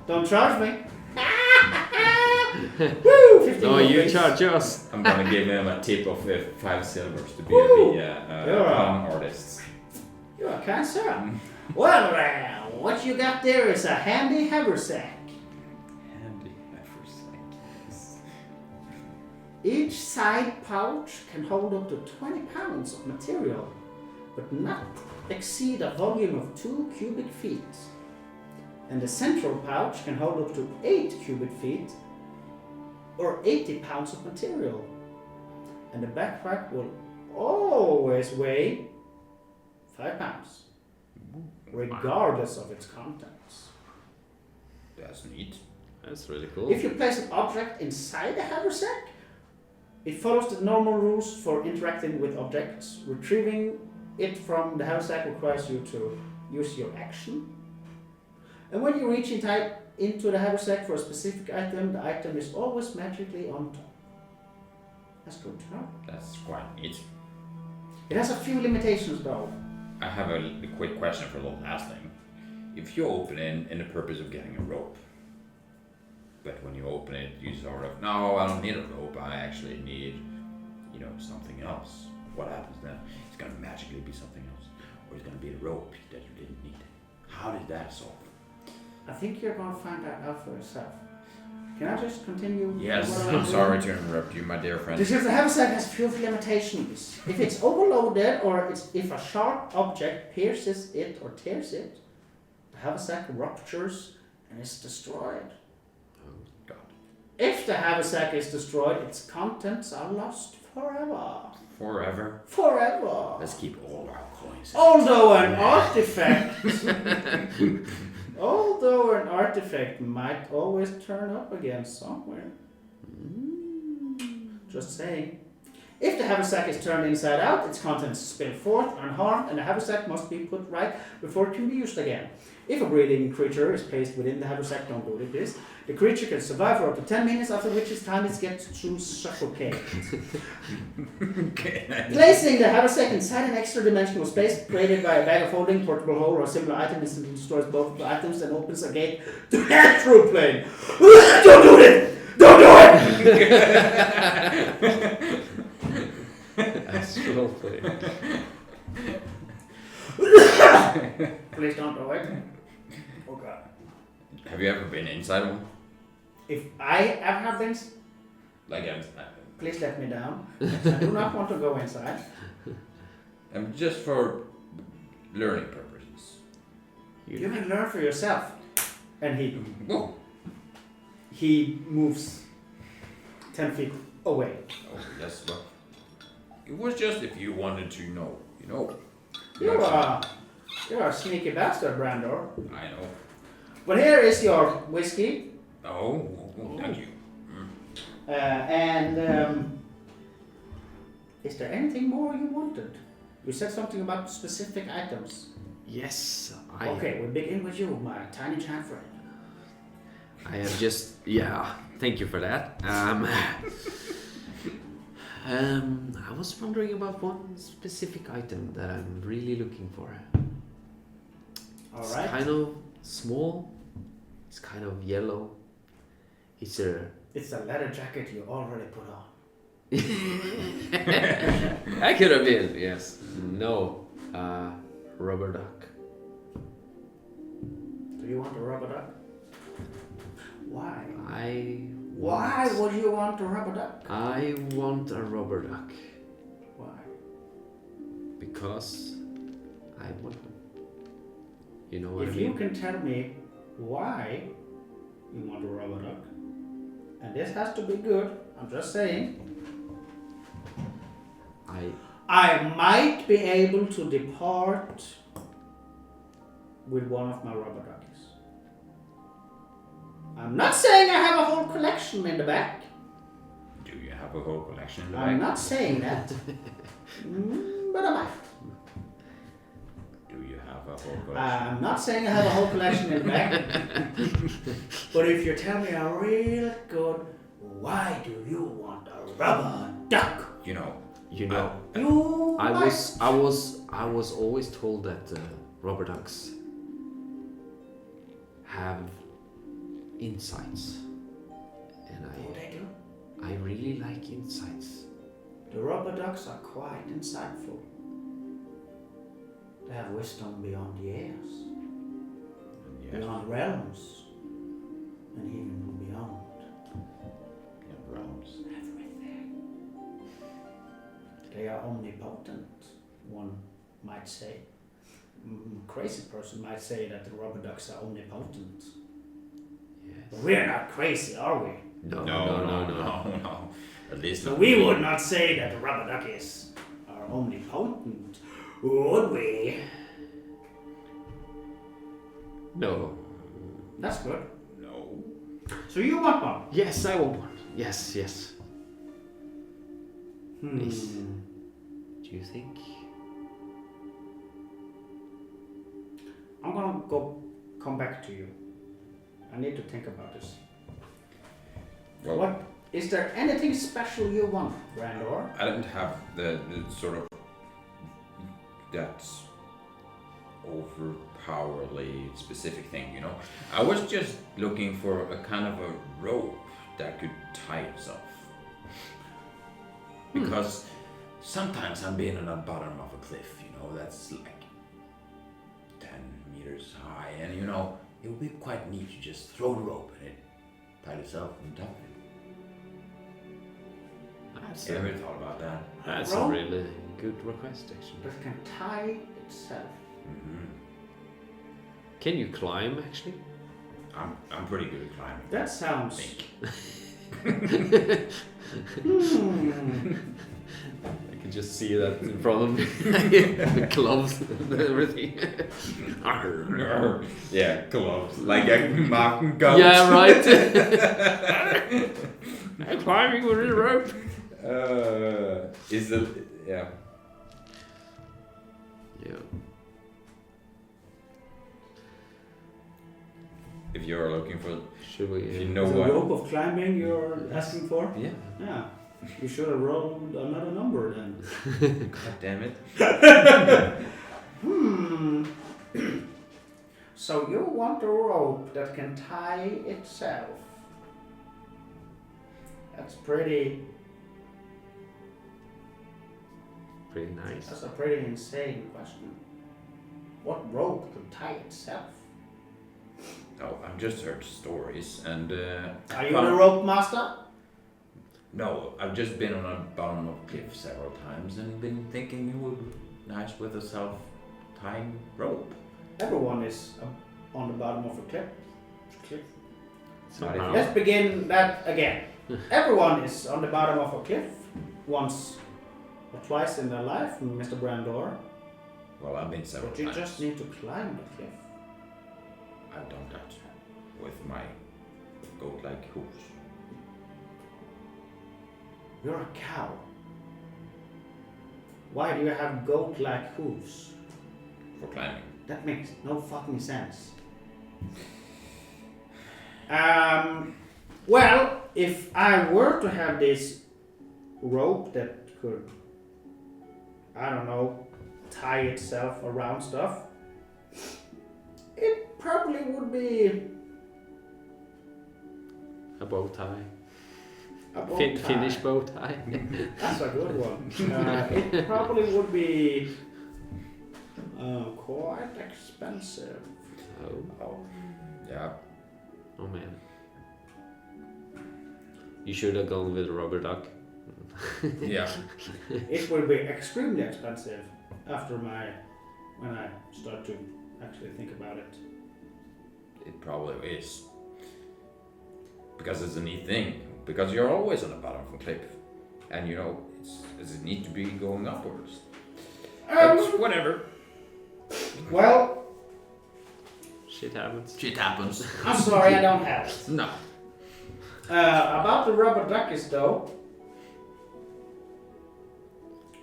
Don't charge me. Woo! 15 No, gold, you please. charge us. I'm gonna give him a tip of 5 silvers to be Woo! a con artist. You're a kind sir. Well, what you got there is a handy haversack. Handy haversack. Yes. Each side pouch can hold up to 20 pounds of material, but not exceed a volume of 2 cubic feet. And the central pouch can hold up to 8 cubic feet, or 80 pounds of material. And the backpack will always weigh 5 pounds, regardless of its contents. That's neat. That's really cool. If you place an object inside the haversack, it follows the normal rules for interacting with objects. Retrieving it from the haversack requires you to use your action. And when you reach into the haversack for a specific item, the item is always magically on top. That's good to know. That's quite neat. It has a few limitations though. I have a quick question for the last thing. If you open it in the purpose of getting a rope, but when you open it, you sort of, no, I don't need a rope, I actually need, something else. What happens then? It's going to magically be something else. Or it's going to be a rope that you didn't need. How did that solve? I think you're going to find that out for yourself. Can I just continue? Yes, what I'm doing? sorry to interrupt you, my dear friend. Because the haversack has few limitations. If it's overloaded or if a sharp object pierces it or tears it, the haversack ruptures and is destroyed. Oh, God. If the haversack is destroyed, its contents are lost forever. Forever. Forever. Let's keep all our coins. Although an artifact might always turn up again somewhere. Just saying. If the haversack is turned inside out, its contents spill forth unharmed, and the haversack must be put right before it can be used again. If a breathing creature is placed within the haversack, don't do this. The creature can survive for up to 10 minutes, after which its time it gets to suffocate. Okay. Placing the haversack inside an extra dimensional space created by a bag of holding, portable hole, or a similar item instantly destroys both of the items and opens a gate to the astral plane. Don't do it! Don't do it! Astral plane. Please don't do it. Oh God. Have you ever been inside one? If I ever have been, Like, please let me down. I do not want to go inside. just for learning purposes. You can learn for yourself. And Whoa. he moves 10 feet away. Oh, yes, well. It was just if you wanted to know, you know. You're a sneaky bastard, Brandur. I know. But here is your whiskey. Oh, thank you. Is there anything more you wanted? You said something about specific items. Yes, Okay, we begin with you, my tiny giant friend. I have just, thank you for that. I was wondering about one specific item that I'm really looking for. All It's right. kind of small. It's kind of yellow. It's a. It's the leather jacket you already put on. That could have been, yes. No, rubber duck. Do you want a rubber duck? Why? Why would you want a rubber duck? I want a rubber duck Why? because I want one. You know what If I mean? you can tell me why you want a rubber duck, and this has to be good, I'm just saying, I might be able to depart with one of my rubber duckies. I'm not saying I have a whole collection in the back. Do you have a whole collection in the I'm back? not saying that. But I might. Do you have a whole collection? I'm not saying I have a whole collection in the back. But if you tell me a real good, why do you want a rubber duck? You know. You I might. was always told that rubber ducks have insights, and They do. I really like insights. The rubber ducks are quite insightful. They have wisdom beyond years, beyond realms, and even beyond realms. everything. They are omnipotent, one might say. Crazy person might say that the rubber ducks are omnipotent. Yes. But we're not crazy, are we? No. No. At least So not we me. would not say that the rubber duckies are omnipotent, would we? No. That's good. No. So you want one? Yes, I want one. Yes. Yes. Hmm. Do you think? I'm gonna come back to you. I need to think about this. Well, What is there anything special you want, Brandur? I don't have the sort of that overpowerly specific thing, you know. I was just looking for a kind of a rope that could tie us off. Because sometimes I'm being on the bottom of a cliff, you know, that's like 10 meters high, and you know, it would be quite neat to just throw the rope and it Tie yourself on top of That's it. Ever thought about that? That's Rope a really good request, actually. that can tie itself. Mm-hmm. Can you climb, actually? I'm pretty good at climbing. That I sounds. think. I can just see that in front of me. The gloves and everything. Yeah, gloves. Like a mountain goat. Yeah, right. I'm climbing with a rope. Is the yeah. Yeah. If you're looking for, Should we? if you know The what. rope of climbing you're asking for? Yeah. Yeah. You should have rolled another number then. God damn it. So you want a rope that can tie itself? That's pretty. Pretty nice. That's a pretty insane question. What rope could tie itself? No, I've just heard stories and. Are you a rope master? No, I've just been on the bottom of a cliff several times and been thinking it would be nice with a self-tying rope. Everyone is on the bottom of a cliff. But if you- Let's begin that again. Everyone is on the bottom of a cliff once or twice in their life, Mr. Brandur. Well, I've been several But you times. just need to climb the cliff. I've done that with my goat-like hooves. You're a cow. Why do you have goat-like hooves? For climbing. That makes no fucking sense. Well, if I were to have this rope that could, I don't know, tie itself around stuff, it probably would be A bow tie. a bow tie. Finnish bow tie. That's a good one. It probably would be quite expensive. Oh. Yeah. Oh man. You should have gone with a rubber duck. Yeah. It will be extremely expensive after when I start to actually think about it. It probably is. Because it's a neat thing. Because you're always on the bottom of a cliff. And you know, does it need to be going upwards? But whatever. Well, Shit happens. Shit happens. I'm sorry I don't have it. No. About the rubber duckies though,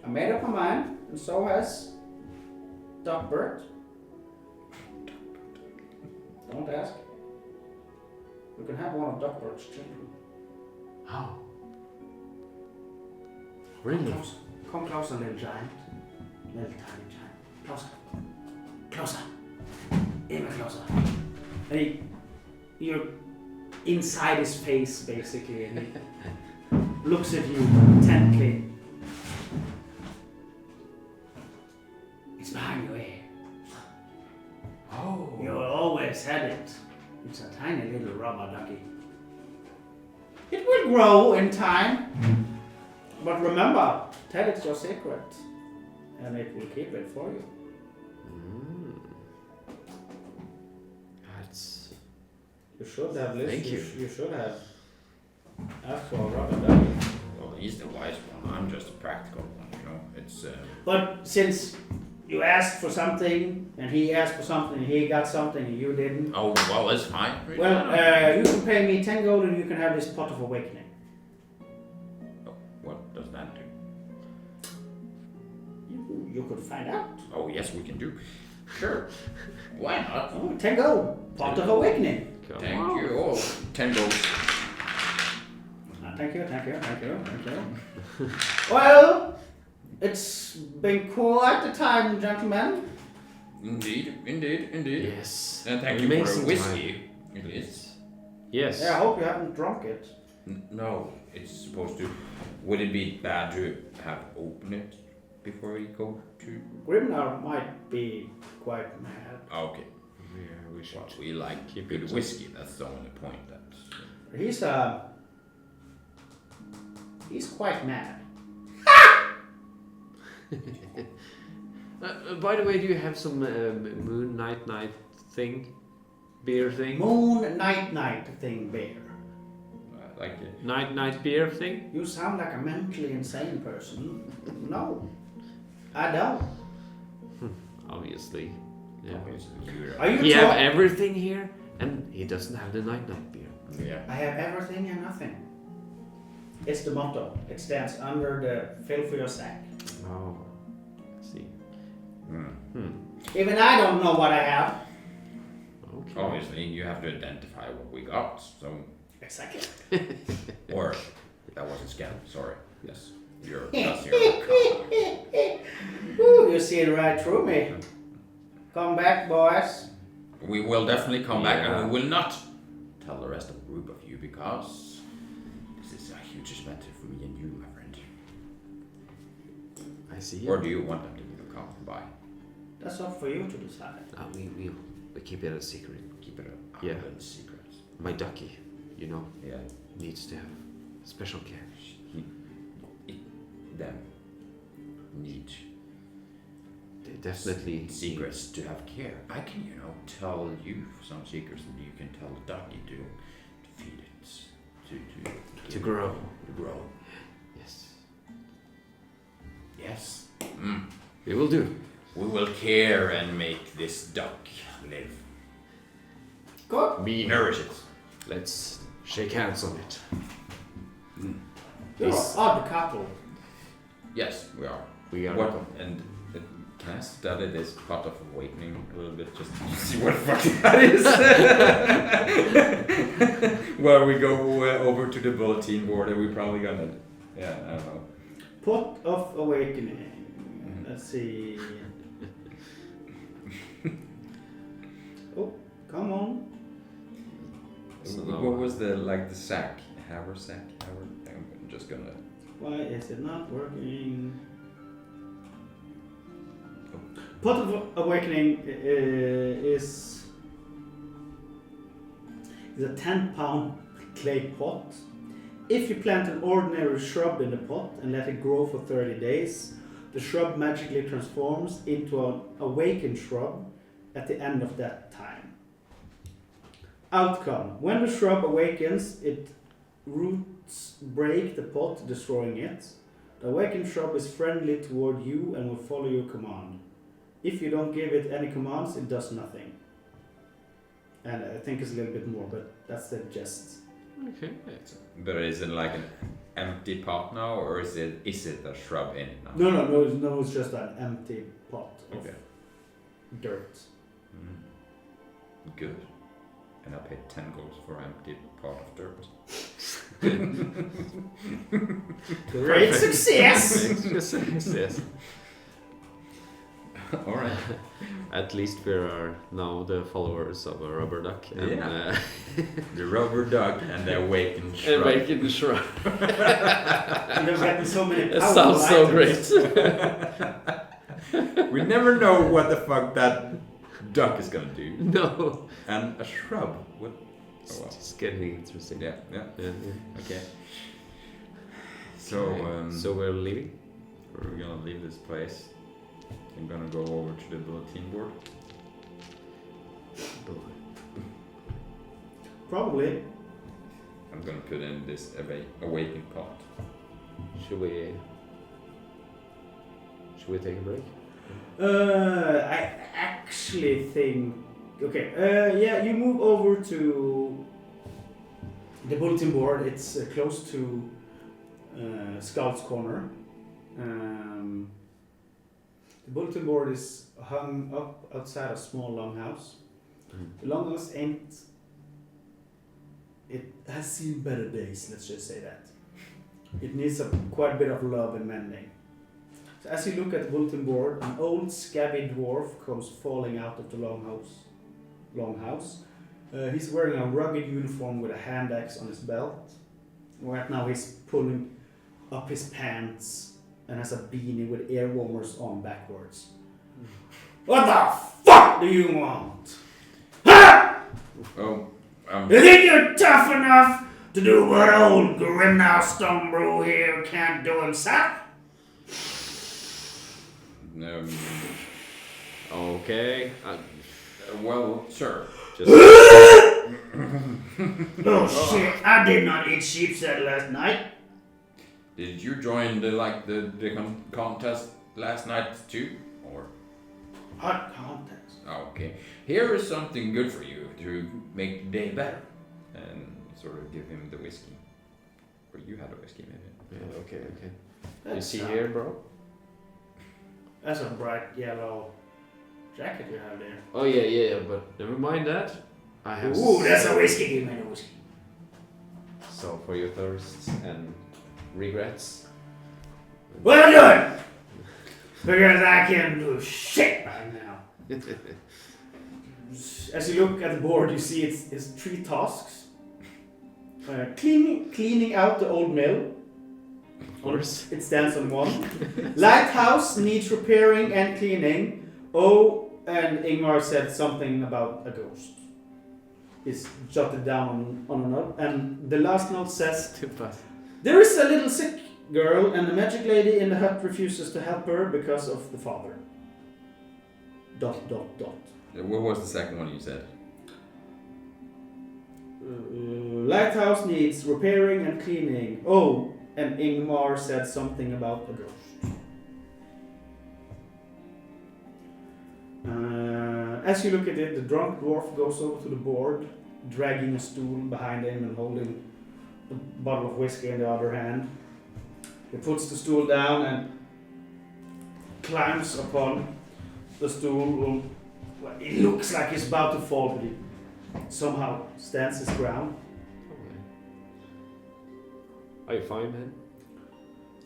I made up my mind, and so has Duckbird. Don't ask. You can have one of Duckbird's children. Oh. Really? Come closer, little giant. Little tiny giant. Closer. Closer. Even closer. And you're inside his face, basically, and he looks at you intently. It's behind your ear. Oh. You always had it. It's a tiny little rubber ducky. It will grow in time. But remember, tell it your secret. And it will keep it for you. That's. You should have listened. Thank you. You should have asked for a rubber ducky. Well, he's the wise one. I'm just a practical one, you know. It's But since you asked for something, and he asked for something, and he got something, and you didn't. oh well, that's fine. Well, you can pay me 10 gold, and you can have this pot of awakening. Oh, what does that do? You could find out. Oh yes, we can do. Sure. Why not? Oh, 10 gold. Pot of awakening. Thank you. Oh, 10 gold. Thank you. Well, it's been quite a time, gentlemen. Indeed. Yes. And thank you for Amazing the whiskey. It is. Yes. Yeah, I hope you haven't drunk it. No, it's supposed to. Would it be bad to have opened it before we go to? Grimnar might be quite mad. Okay. Yeah, we should. Well, we like Keep good it- whiskey. That's the only point. That. He's quite mad. By the way, do you have some moon night thing? Beer thing? Moon night thing beer. I like it. Night beer thing? You sound like a mentally insane person. No, I don't. Obviously. Yeah. Are you He have everything here, and he doesn't have the night beer. Yeah. I have everything and nothing. It's the motto. It stands under the fill for your sack. Oh, I see. Even I don't know what I have. Okay. Obviously, you have to identify what we got. So, Exactly. or that was a scam. Sorry. Yes, you're. Ooh, you see it right through me. Come back, boys. We will definitely come back, and we will not tell the rest of the group of you because this is a huge adventure for me and you, my friend. I see. Or do you want them to come by? That's up for you to decide. We keep it a secret. Keep it a secret. My ducky, Yeah. needs to have special care. Them need They definitely secrets to have care. I can, tell you some secrets, and you can tell the ducky to feed it, to grow. To grow. Yes. Yes. We will do. We will care and make this duck live. Good. Me. Nourish it. Let's shake hands on it. You're an odd couple. Yes, we are. We are. What? And can I study this pot of awakening a little bit just to see what the fuck that is? Well, we go over to the bulletin board, and we're probably gonna. Yeah, I don't know. Pot of awakening. Let's see. Oh, come on. What was the sack? Haversack? I'm just gonna. Why is it not working? Pot of Awakening is a 10-pound clay pot. If you plant an ordinary shrub in the pot and let it grow for 30 days, the shrub magically transforms into an awakened shrub at the end of that time. Outcome: when the shrub awakens, its roots break the pot, destroying it. The awakened shrub is friendly toward you and will follow your command. If you don't give it any commands, it does nothing. And I think it's a little bit more, but that's the gist. Okay. But is it like an empty pot now, or is it a shrub in it now? No, it's just an empty pot of dirt. Good. And I paid 10 gold for an empty pot of dirt. Great success! Yes. All right. At least we are now the followers of a rubber duck. And, Yeah. The rubber duck and the awakened shrub. Awakened shrub. You're getting so many It powerful sounds so items. great. We never know what the fuck that duck is gonna do. No. And a shrub. What? Oh well. It's getting interesting. Yeah. Yeah. Okay. So So we're leaving? we're gonna leave this place. I'm gonna go over to the bulletin board. Probably. I'm gonna put in this awakened pot. Should we take a break? I actually think. Okay. Yeah, you move over to the bulletin board. It's close to Scout's Corner. The bulletin board is hung up outside a small longhouse. The longhouse ain't. It has seen better days. Let's just say that. It needs quite a bit of love and mending. So as you look at the bulletin board, an old scabby dwarf comes falling out of the longhouse. He's wearing a rugged uniform with a hand axe on his belt. Right now he's pulling up his pants and has a beanie with ear warmers on backwards. What the fuck do you want? Ha! Oh, You think you're tough enough To do what old Grimnow Stonebrew here can't do himself? Okay. Well, sure. Just Oh shit, I did not eat sheep's head last night. Did you join the contest last night too, or? What contest? Okay. Here is something good for you to make the day better, and sort of give him the whiskey, or you had a whiskey maybe. yeah, okay. You That's see not- here, bro? That's a bright yellow jacket you have there. Oh yeah, but never mind that. I have. Ooh, that's a whiskey. Give me the whiskey. So for your thirsts and regrets. Well done! Because I can do shit right now. As you look at the board, you see it's 3 tasks. Cleaning out the old mill. Of course. It stands on 1. Lighthouse needs repairing and cleaning. Oh, and Ingmar said something about a ghost. It's jotted down on a note. And the last note says, there is a little sick girl and the magic lady in the hut refuses to help her because of the father. ... What was the second one you said? Lighthouse needs repairing and cleaning. Oh, and Ingmar said something about a ghost. As you look at it, the drunk dwarf goes over to the board, dragging a stool behind him and holding a bottle of whiskey in the other hand. He puts the stool down and climbs upon the stool. It looks like he's about to fall, but he somehow stands his ground. Are you fine, man?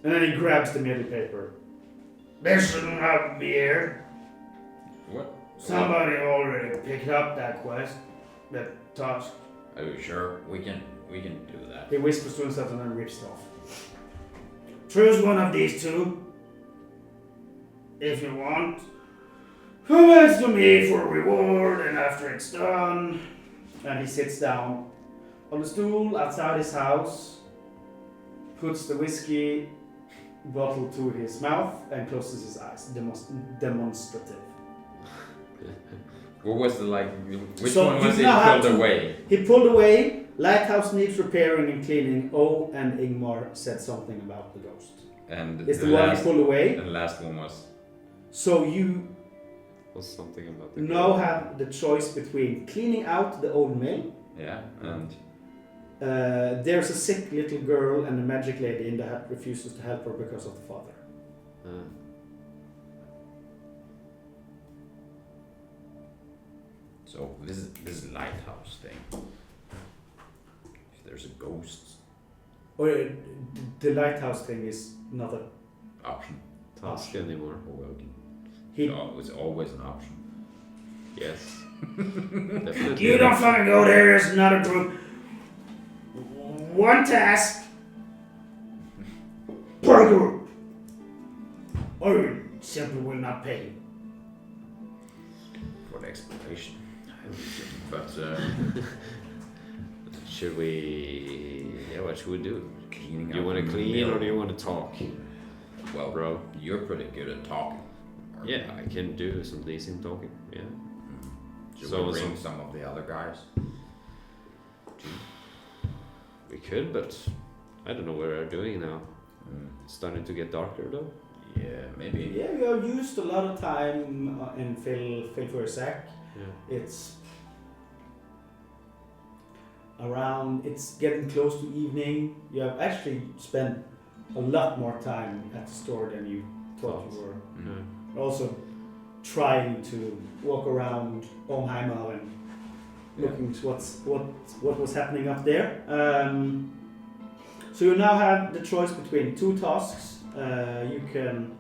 And then he grabs the middle paper. There should not be here. What? Somebody already picked up that quest, that task. Are you sure? We can do that. He whispers to himself and then rips it off. Choose one of these 2. If you want. Come as to me for a reward, and after it's done. And he sits down on the stool outside his house, puts the whiskey bottle to his mouth, and closes his eyes. Demonstrative. What was the which So one you was it now have pulled to- away? He pulled away. Lighthouse needs repairing and cleaning. Oh, and Ingmar said something about the ghost. And It's the one he pulled away. And the last one was. So you Was something about the now have the choice between cleaning out the old mill. Yeah, and There's a sick little girl and the magic lady in the hut refuses to help her because of the father. so this lighthouse thing. If there's a ghost Or the lighthouse thing is not an option, task anymore. well, he. it's always an option. Yes. Definitely. You don't fucking go there. There's another group. One task per group, or you simply will not pay. For the exploration. But Should we? Yeah, what should we do? cleaning Do you out want to the clean mill. or do you want to talk? Well, Bro. you're pretty good at talking. Yeah, I can do some decent talking. Yeah. Should So- we bring some of the other guys? We could, but I don't know what we're doing now. It's starting to get darker though. Yeah, maybe. Yeah, you have used a lot of time in fill for a sack. Yeah. It's around. It's getting close to evening. You have actually spent a lot more time at the store than you thought you were. Mm. Also, trying to walk around Omheimer and looking to what was happening up there. So you now have the choice between 2 tasks. You can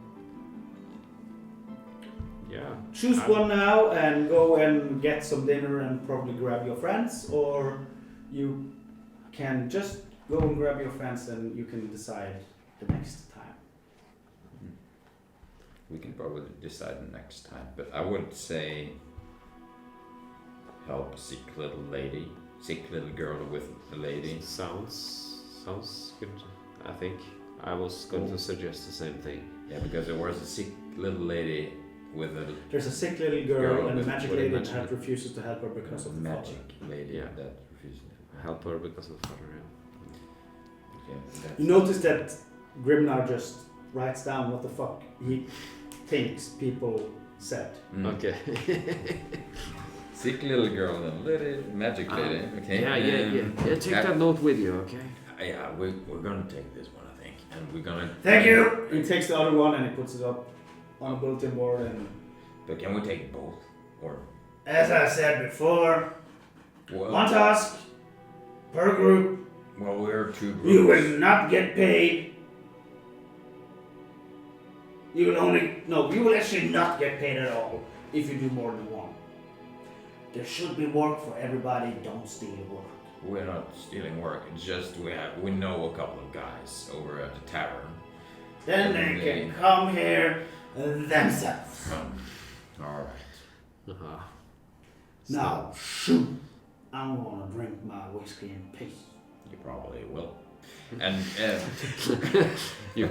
choose one now and go and get some dinner and probably grab your friends, or you can just go and grab your friends and you can decide the next time. We can probably decide next time, but I would say help a sick little lady sick little girl with a lady. Sounds good. I think I was going to suggest the same thing. Yeah, because there was a sick little lady with a There's a sick little girl and a with- magic with a lady magic- that refuses to help her because of the magic father. lady Yeah. that refused to Help her because of father. Okay, that's- You notice that Grimnar just writes down what the fuck he thinks people said. Mm. Okay. Sick little girl and lady, magic lady. Okay. Yeah. Take that note with you, okay? Yeah, we're gonna take this one, I think, and we're gonna. Thank you! He takes the other one and he puts it up on a bulletin board and... But can we take both, or? As I said before, Well, one task per group. well, we're two groups. You will not get paid. You will actually not get paid at all if you do more than one. There should be work for everybody, don't steal work. We're not stealing work. It's just we know a couple of guys over at the tavern. Then they can come here themselves. All right. Uh-huh. Now, shoot. I'm gonna drink my whiskey in peace. You probably will. And You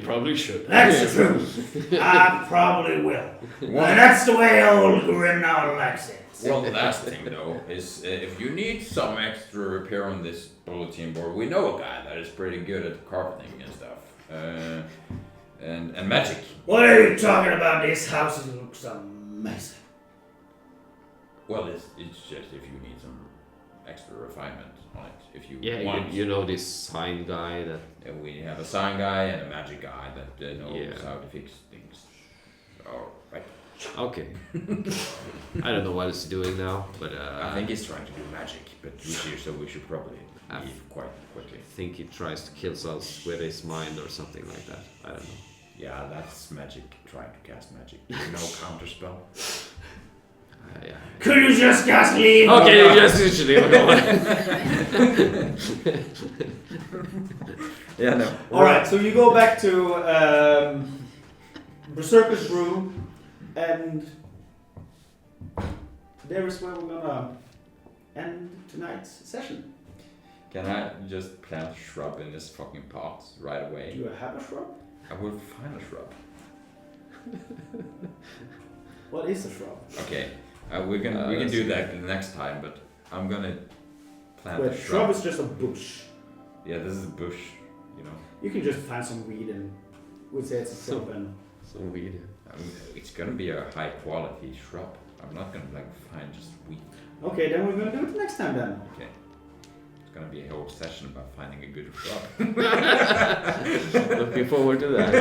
probably should. That's the truth. I probably will. That's the way old Grimnar likes it. well, the last thing though is if you need some extra repair on this bulletin board, we know a guy that is pretty good at carpeting and stuff, and magic. What are you talking about? This house looks amazing. Well, it's just if you need some extra refinement on it, if you Yeah, want. you know this sign guy that... And we have a sign guy and a magic guy that knows Yeah. how to fix things. All right. Okay. I don't know what he's doing now, but I think he's trying to do magic, but we should probably leave quite quickly. I think he tries to kill us with his mind or something like that. I don't know. Yeah, that's magic. Trying to cast magic. No counter spell. Yeah. Could you just leave? Okay, you just literally go on. Yeah, no. Alright, so you go back to Berserker's Brew, and there is where we're gonna end tonight's session. Can I just plant a shrub in this fucking pot right away? Do you have a shrub? I will find a shrub. What is a shrub? Okay, we can do that the next time, but I'm gonna plant Wait, a shrub shrub. is just a bush. Yeah, this is a bush, you know. You can just find some weed and we'll say it's a shrub and... Some weed. It's gonna be a high quality shrub. I'm not gonna find just weed. Okay, then we're gonna do it next time then. Okay. It's gonna be a whole session about finding a good shrub. Looking forward to that.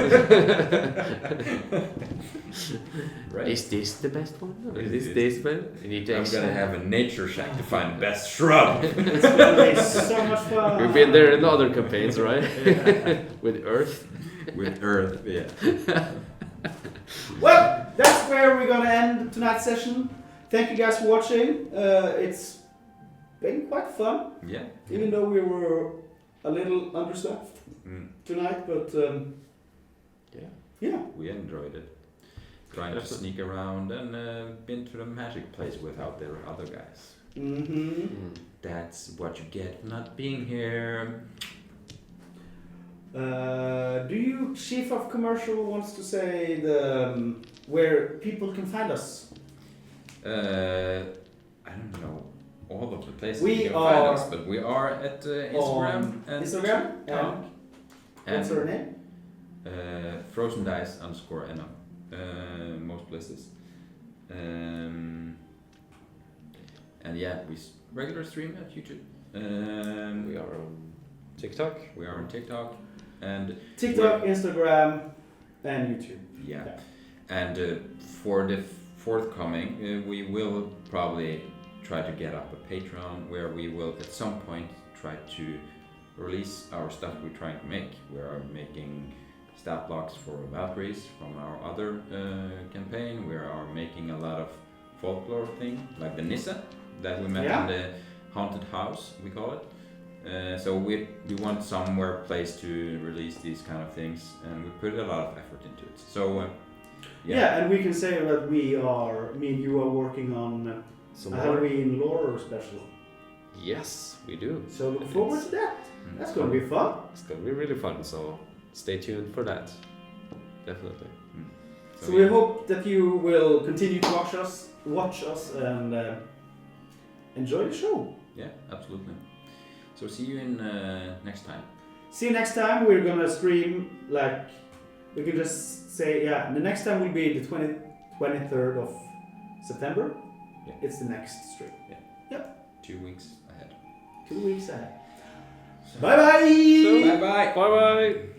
Right. Is this the best one? Or Is is this better? You need to I'm examine. gonna have a nature shack to find the best shrub. It's gonna be so much fun. We've been there in other campaigns, right? With Earth. With earth, yeah. Well, that's where we're gonna end tonight's session. Thank you guys for watching. It's been quite fun, Yeah. even though we were a little understaffed tonight, but yeah. We enjoyed it. Trying to sneak around and been to the magic place without their other guys. Mm-hmm. That's what you get for not being here. Do you, Chief of Commercial, wants to say the where people can find us? I don't know all of the places We you can are find us, but we are at Instagram On and Instagram. TikTok. What's her name? Frozen Dice _NO. Most places. And yeah, we regular stream at YouTube. We are on TikTok. We are on TikTok and TikTok, Instagram, and YouTube. yeah. And for the forthcoming, we will probably try to get up a Patreon where we will at some point try to release our stuff we're trying to make. We are making stat blocks for Valkyries from our other campaign. We are making a lot of folklore thing, like the Nissa that we met in the haunted house, we call it. So we want somewhere place to release these kind of things, and we put a lot of effort into it. So Yeah, and we can say that me and you are working on Some a more. Halloween lore special. Yes, we do. So look forward to that. That's gonna be fun. It's gonna be really fun. So stay tuned for that. Definitely. So we hope that you will continue to watch us, and enjoy the show. Yeah, absolutely. So see you in next time. See you next time. We're gonna stream like we can just say the next time will be the 23rd of September. Yeah. It's the next stream. 2 weeks ahead. 2 weeks ahead. Bye bye. Bye bye. Bye bye.